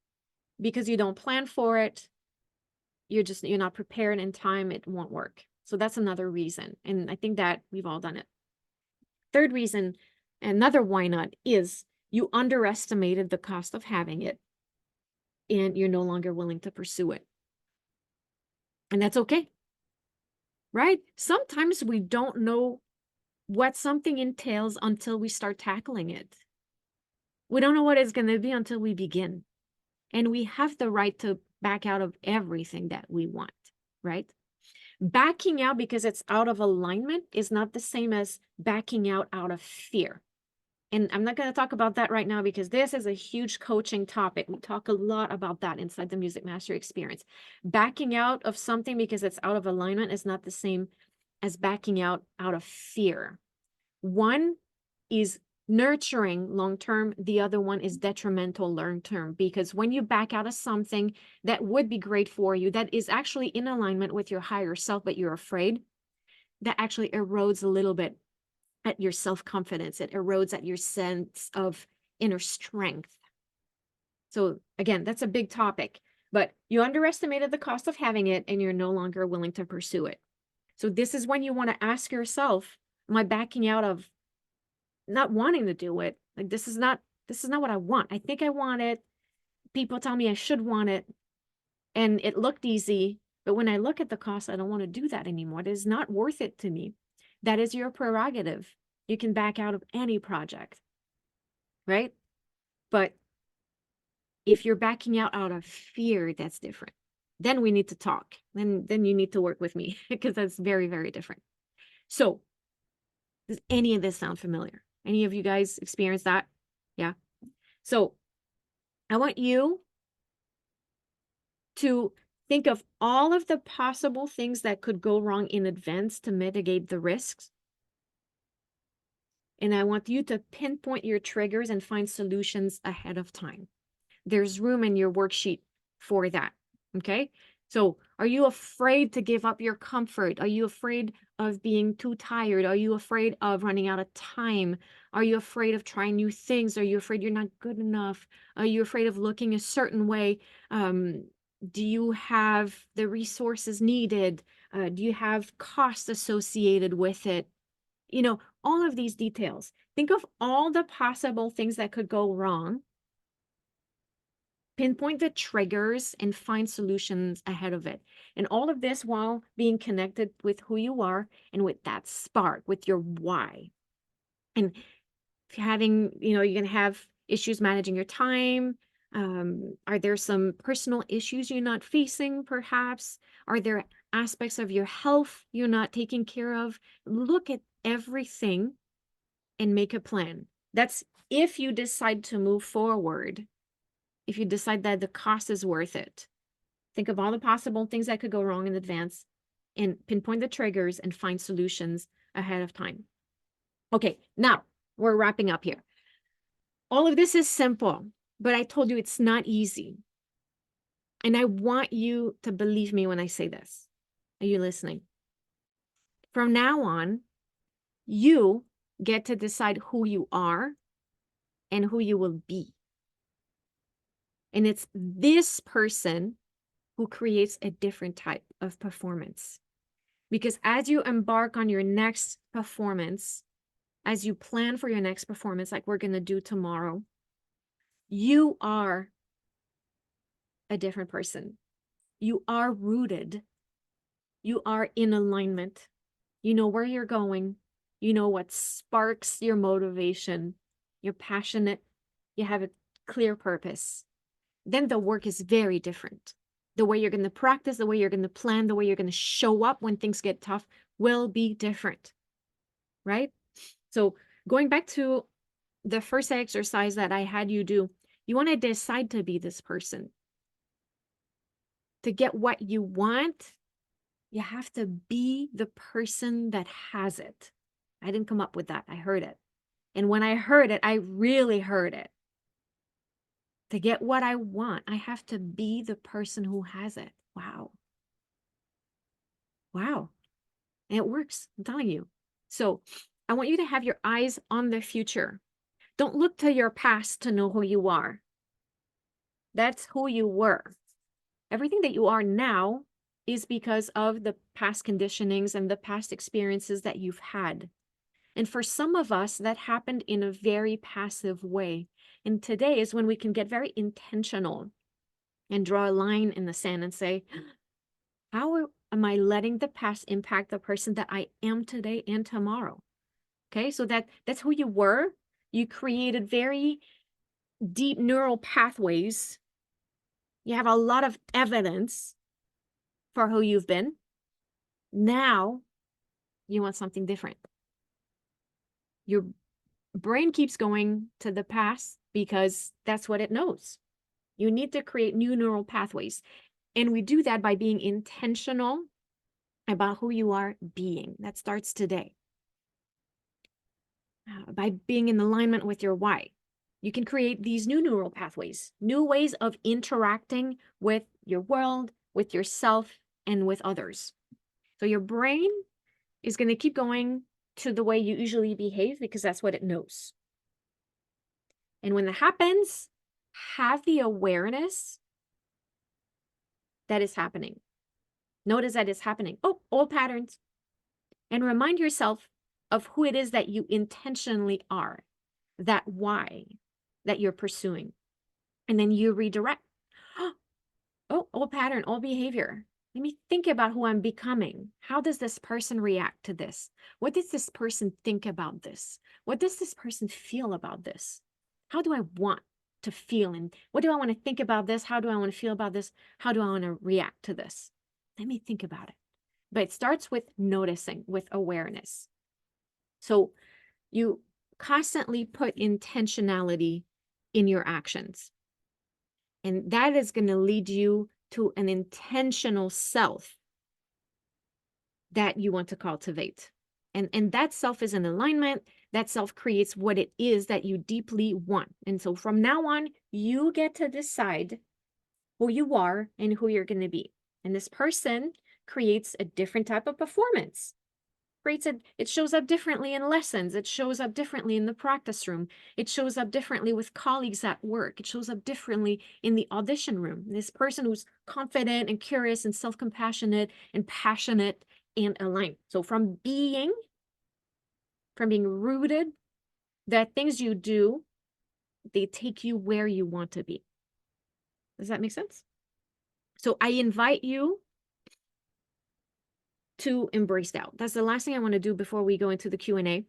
because you don't plan for it. You're not prepared in time, it won't work. So that's another reason. And I think that we've all done it. Third reason, another why not, is you underestimated the cost of having it and you're no longer willing to pursue it. And that's okay, right? Sometimes we don't know what something entails until we start tackling it. We don't know what it's going to be until we begin. And we have the right to back out of everything that we want, right? Backing out because it's out of alignment is not the same as backing out of fear. And I'm not going to talk about that right now because this is a huge coaching topic. We talk a lot about that inside the Music Mastery Experience. Backing out of something because it's out of alignment is not the same as backing out of fear. One is nurturing long-term. The other one is detrimental long-term, because when you back out of something that would be great for you, that is actually in alignment with your higher self, but you're afraid, that actually erodes a little bit at your self-confidence. It erodes at your sense of inner strength. So again, that's a big topic, but you underestimated the cost of having it and you're no longer willing to pursue it. So this is when you want to ask yourself, am I backing out of not wanting to do it? Like, this is not what I want. I think I want it. People tell me I should want it. And it looked easy, but when I look at the cost, I don't want to do that anymore. It is not worth it to me. That is your prerogative. You can back out of any project, right? But if you're backing out of fear, that's different. Then we need to talk. Then you need to work with me because that's very, very different. So does any of this sound familiar? Any of you guys experience that? Yeah. So I want you to Think of all of the possible things that could go wrong in advance to mitigate the risks. And I want you to pinpoint your triggers and find solutions ahead of time. There's room in your worksheet for that. Okay. So, are you afraid to give up your comfort? Are you afraid of being too tired? Are you afraid of running out of time? Are you afraid of trying new things? Are you afraid you're not good enough? Are you afraid of looking a certain way? Do you have the resources needed? Do you have costs associated with it? All of these details. Think of all the possible things that could go wrong. Pinpoint the triggers and find solutions ahead of it. And all of this while being connected with who you are and with that spark, with your why. And having, you're going to have issues managing your time. Are there some personal issues you're not facing, perhaps? Are there aspects of your health you're not taking care of? Look at everything and make a plan. That's if you decide to move forward, if you decide that the cost is worth it. Think of all the possible things that could go wrong in advance and pinpoint the triggers and find solutions ahead of time. Okay, now we're wrapping up here. All of this is simple, but I told you it's not easy. And I want you to believe me when I say this. Are you listening? From now on, you get to decide who you are and who you will be. And it's this person who creates a different type of performance. Because as you embark on your next performance, as you plan for your next performance, like we're going to do tomorrow, you are a different person. You are rooted. You are in alignment. You know where you're going. You know what sparks your motivation. You're passionate. You have a clear purpose. Then the work is very different. The way you're going to practice, the way you're going to plan, the way you're going to show up when things get tough will be different, right? So going back to the first exercise that I had you do, you want to decide to be this person. To get what you want, you have to be the person that has it. I didn't come up with that. I heard it. And when I heard it, I really heard it. To get what I want, I have to be the person who has it. Wow. Wow. And it works. I'm telling you. So I want you to have your eyes on the future. Don't look to your past to know who you are. That's who you were. Everything that you are now is because of the past conditionings and the past experiences that you've had. And for some of us, that happened in a very passive way. And today is when we can get very intentional and draw a line in the sand and say, how am I letting the past impact the person that I am today and tomorrow? Okay, so that's who you were. You created very deep neural pathways. You have a lot of evidence for who you've been. Now you want something different. Your brain keeps going to the past because that's what it knows. You need to create new neural pathways. And we do that by being intentional about who you are being. That starts today. By being in alignment with your why. You can create these new neural pathways, new ways of interacting with your world, with yourself, and with others. So your brain is going to keep going to the way you usually behave because that's what it knows. And when that happens, have the awareness that is happening. Notice that it's happening. Oh, old patterns. And remind yourself of who it is that you intentionally are, that why that you're pursuing. And then you redirect. Oh, old pattern, old behavior. Let me think about who I'm becoming. How does this person react to this? What does this person think about this? What does this person feel about this? How do I want to feel? And what do I want to think about this? How do I want to feel about this? How do I want to react to this? Let me think about it. But it starts with noticing, with awareness. So you constantly put intentionality in your actions. And that is going to lead you to an intentional self that you want to cultivate. And that self is in alignment. That self creates what it is that you deeply want. And so from now on, you get to decide who you are and who you're going to be. And this person creates a different type of performance. It shows up differently in lessons. It shows up differently in the practice room. It shows up differently with colleagues at work. It shows up differently in the audition room. This person who's confident and curious and self-compassionate and passionate and aligned. So from being rooted, the things you do, they take you where you want to be. Does that make sense? So I invite you to embrace doubt. That's the last thing I want to do before we go into the Q&A.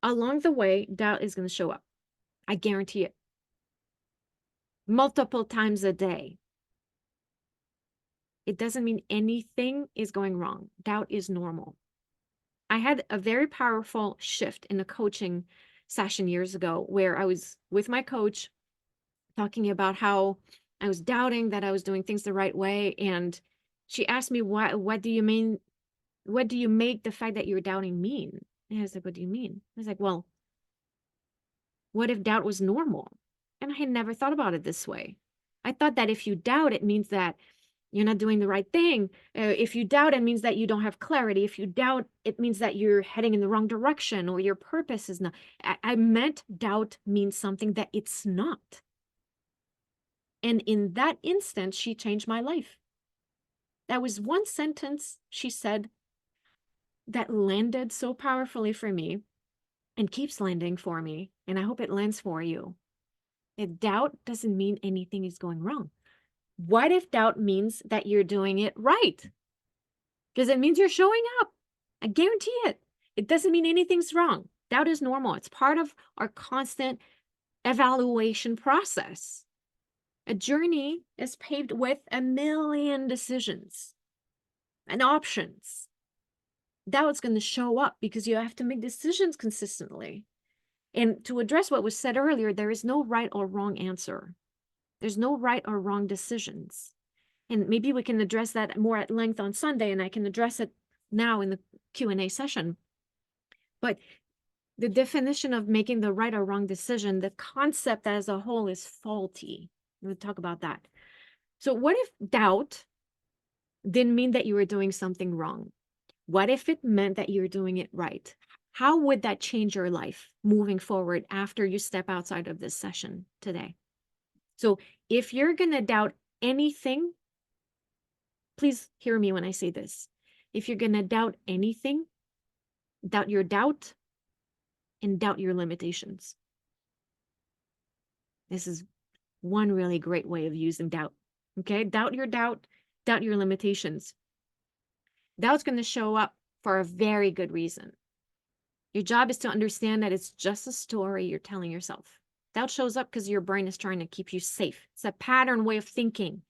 Along the way, doubt is going to show up. I guarantee it. Multiple times a day. It doesn't mean anything is going wrong. Doubt is normal. I had a very powerful shift in a coaching session years ago where I was with my coach talking about how I was doubting that I was doing things the right way. And she asked me, what do you mean? What do you make the fact that you're doubting mean? And I was like, what do you mean? I was like, well, what if doubt was normal? And I had never thought about it this way. I thought that if you doubt, it means that you're not doing the right thing. If you doubt, it means that you don't have clarity. If you doubt, it means that you're heading in the wrong direction or your purpose is not. I meant doubt means something that it's not. And in that instant, she changed my life. That was one sentence she said that landed so powerfully for me and keeps landing for me. And I hope it lands for you. If doubt doesn't mean anything is going wrong. What if doubt means that you're doing it right? Because it means you're showing up. I guarantee it. It doesn't mean anything's wrong. Doubt is normal. It's part of our constant evaluation process. A journey is paved with a million decisions and options. Doubt's going to show up because you have to make decisions consistently. And to address what was said earlier, there is no right or wrong answer. There's no right or wrong decisions. And maybe we can address that more at length on Sunday, and I can address it now in the Q&A session. But the definition of making the right or wrong decision, the concept as a whole is faulty. We'll talk about that. So what if doubt didn't mean that you were doing something wrong? What if it meant that you're doing it right? How would that change your life moving forward after you step outside of this session today? So if you're going to doubt anything, please hear me when I say this. If you're going to doubt anything, doubt your doubt and doubt your limitations. This is one really great way of using doubt. Okay? Doubt your limitations. Doubt's going to show up for a very good reason. Your job is to understand that it's just a story you're telling yourself. Doubt shows up because your brain is trying to keep you safe. It's a pattern way of thinking.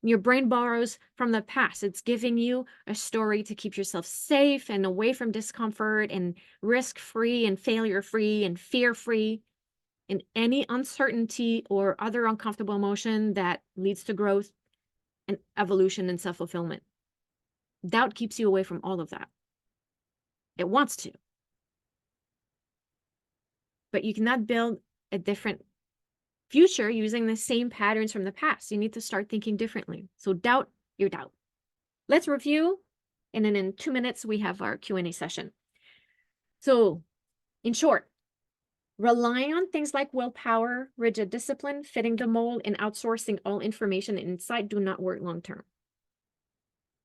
Your brain borrows from the past. It's giving you a story to keep yourself safe and away from discomfort and risk-free and failure-free and fear-free and any uncertainty or other uncomfortable emotion that leads to growth and evolution and self-fulfillment. Doubt keeps you away from all of that. It wants to. But you cannot build a different future using the same patterns from the past. You need to start thinking differently. So doubt your doubt. Let's review, and then in 2 minutes, we have our Q&A session. So in short, relying on things like willpower, rigid discipline, fitting the mold, and outsourcing all information and insight do not work long-term.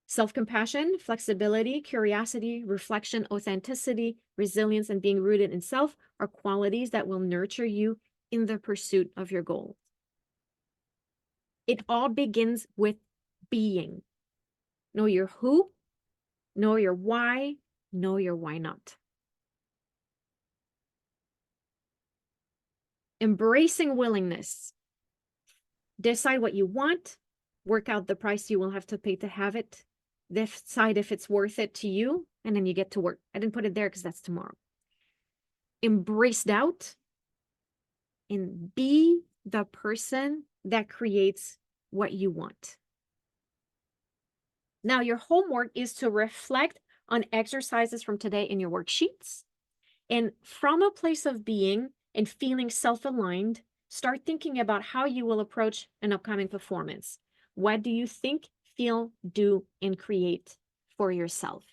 Self-compassion, flexibility, curiosity, reflection, authenticity, resilience, and being rooted in self are qualities that will nurture you in the pursuit of your goals. It all begins with being. Know your who, know your why, know your why not. Embracing willingness. Decide what you want, work out the price you will have to pay to have it, decide if it's worth it to you, and then you get to work. I didn't put it there because that's tomorrow. Embrace doubt and be the person that creates what you want. Now, your homework is to reflect on exercises from today in your worksheets. And from a place of being and feeling self aligned, start thinking about how you will approach an upcoming performance. What do you think, feel, do, and create for yourself?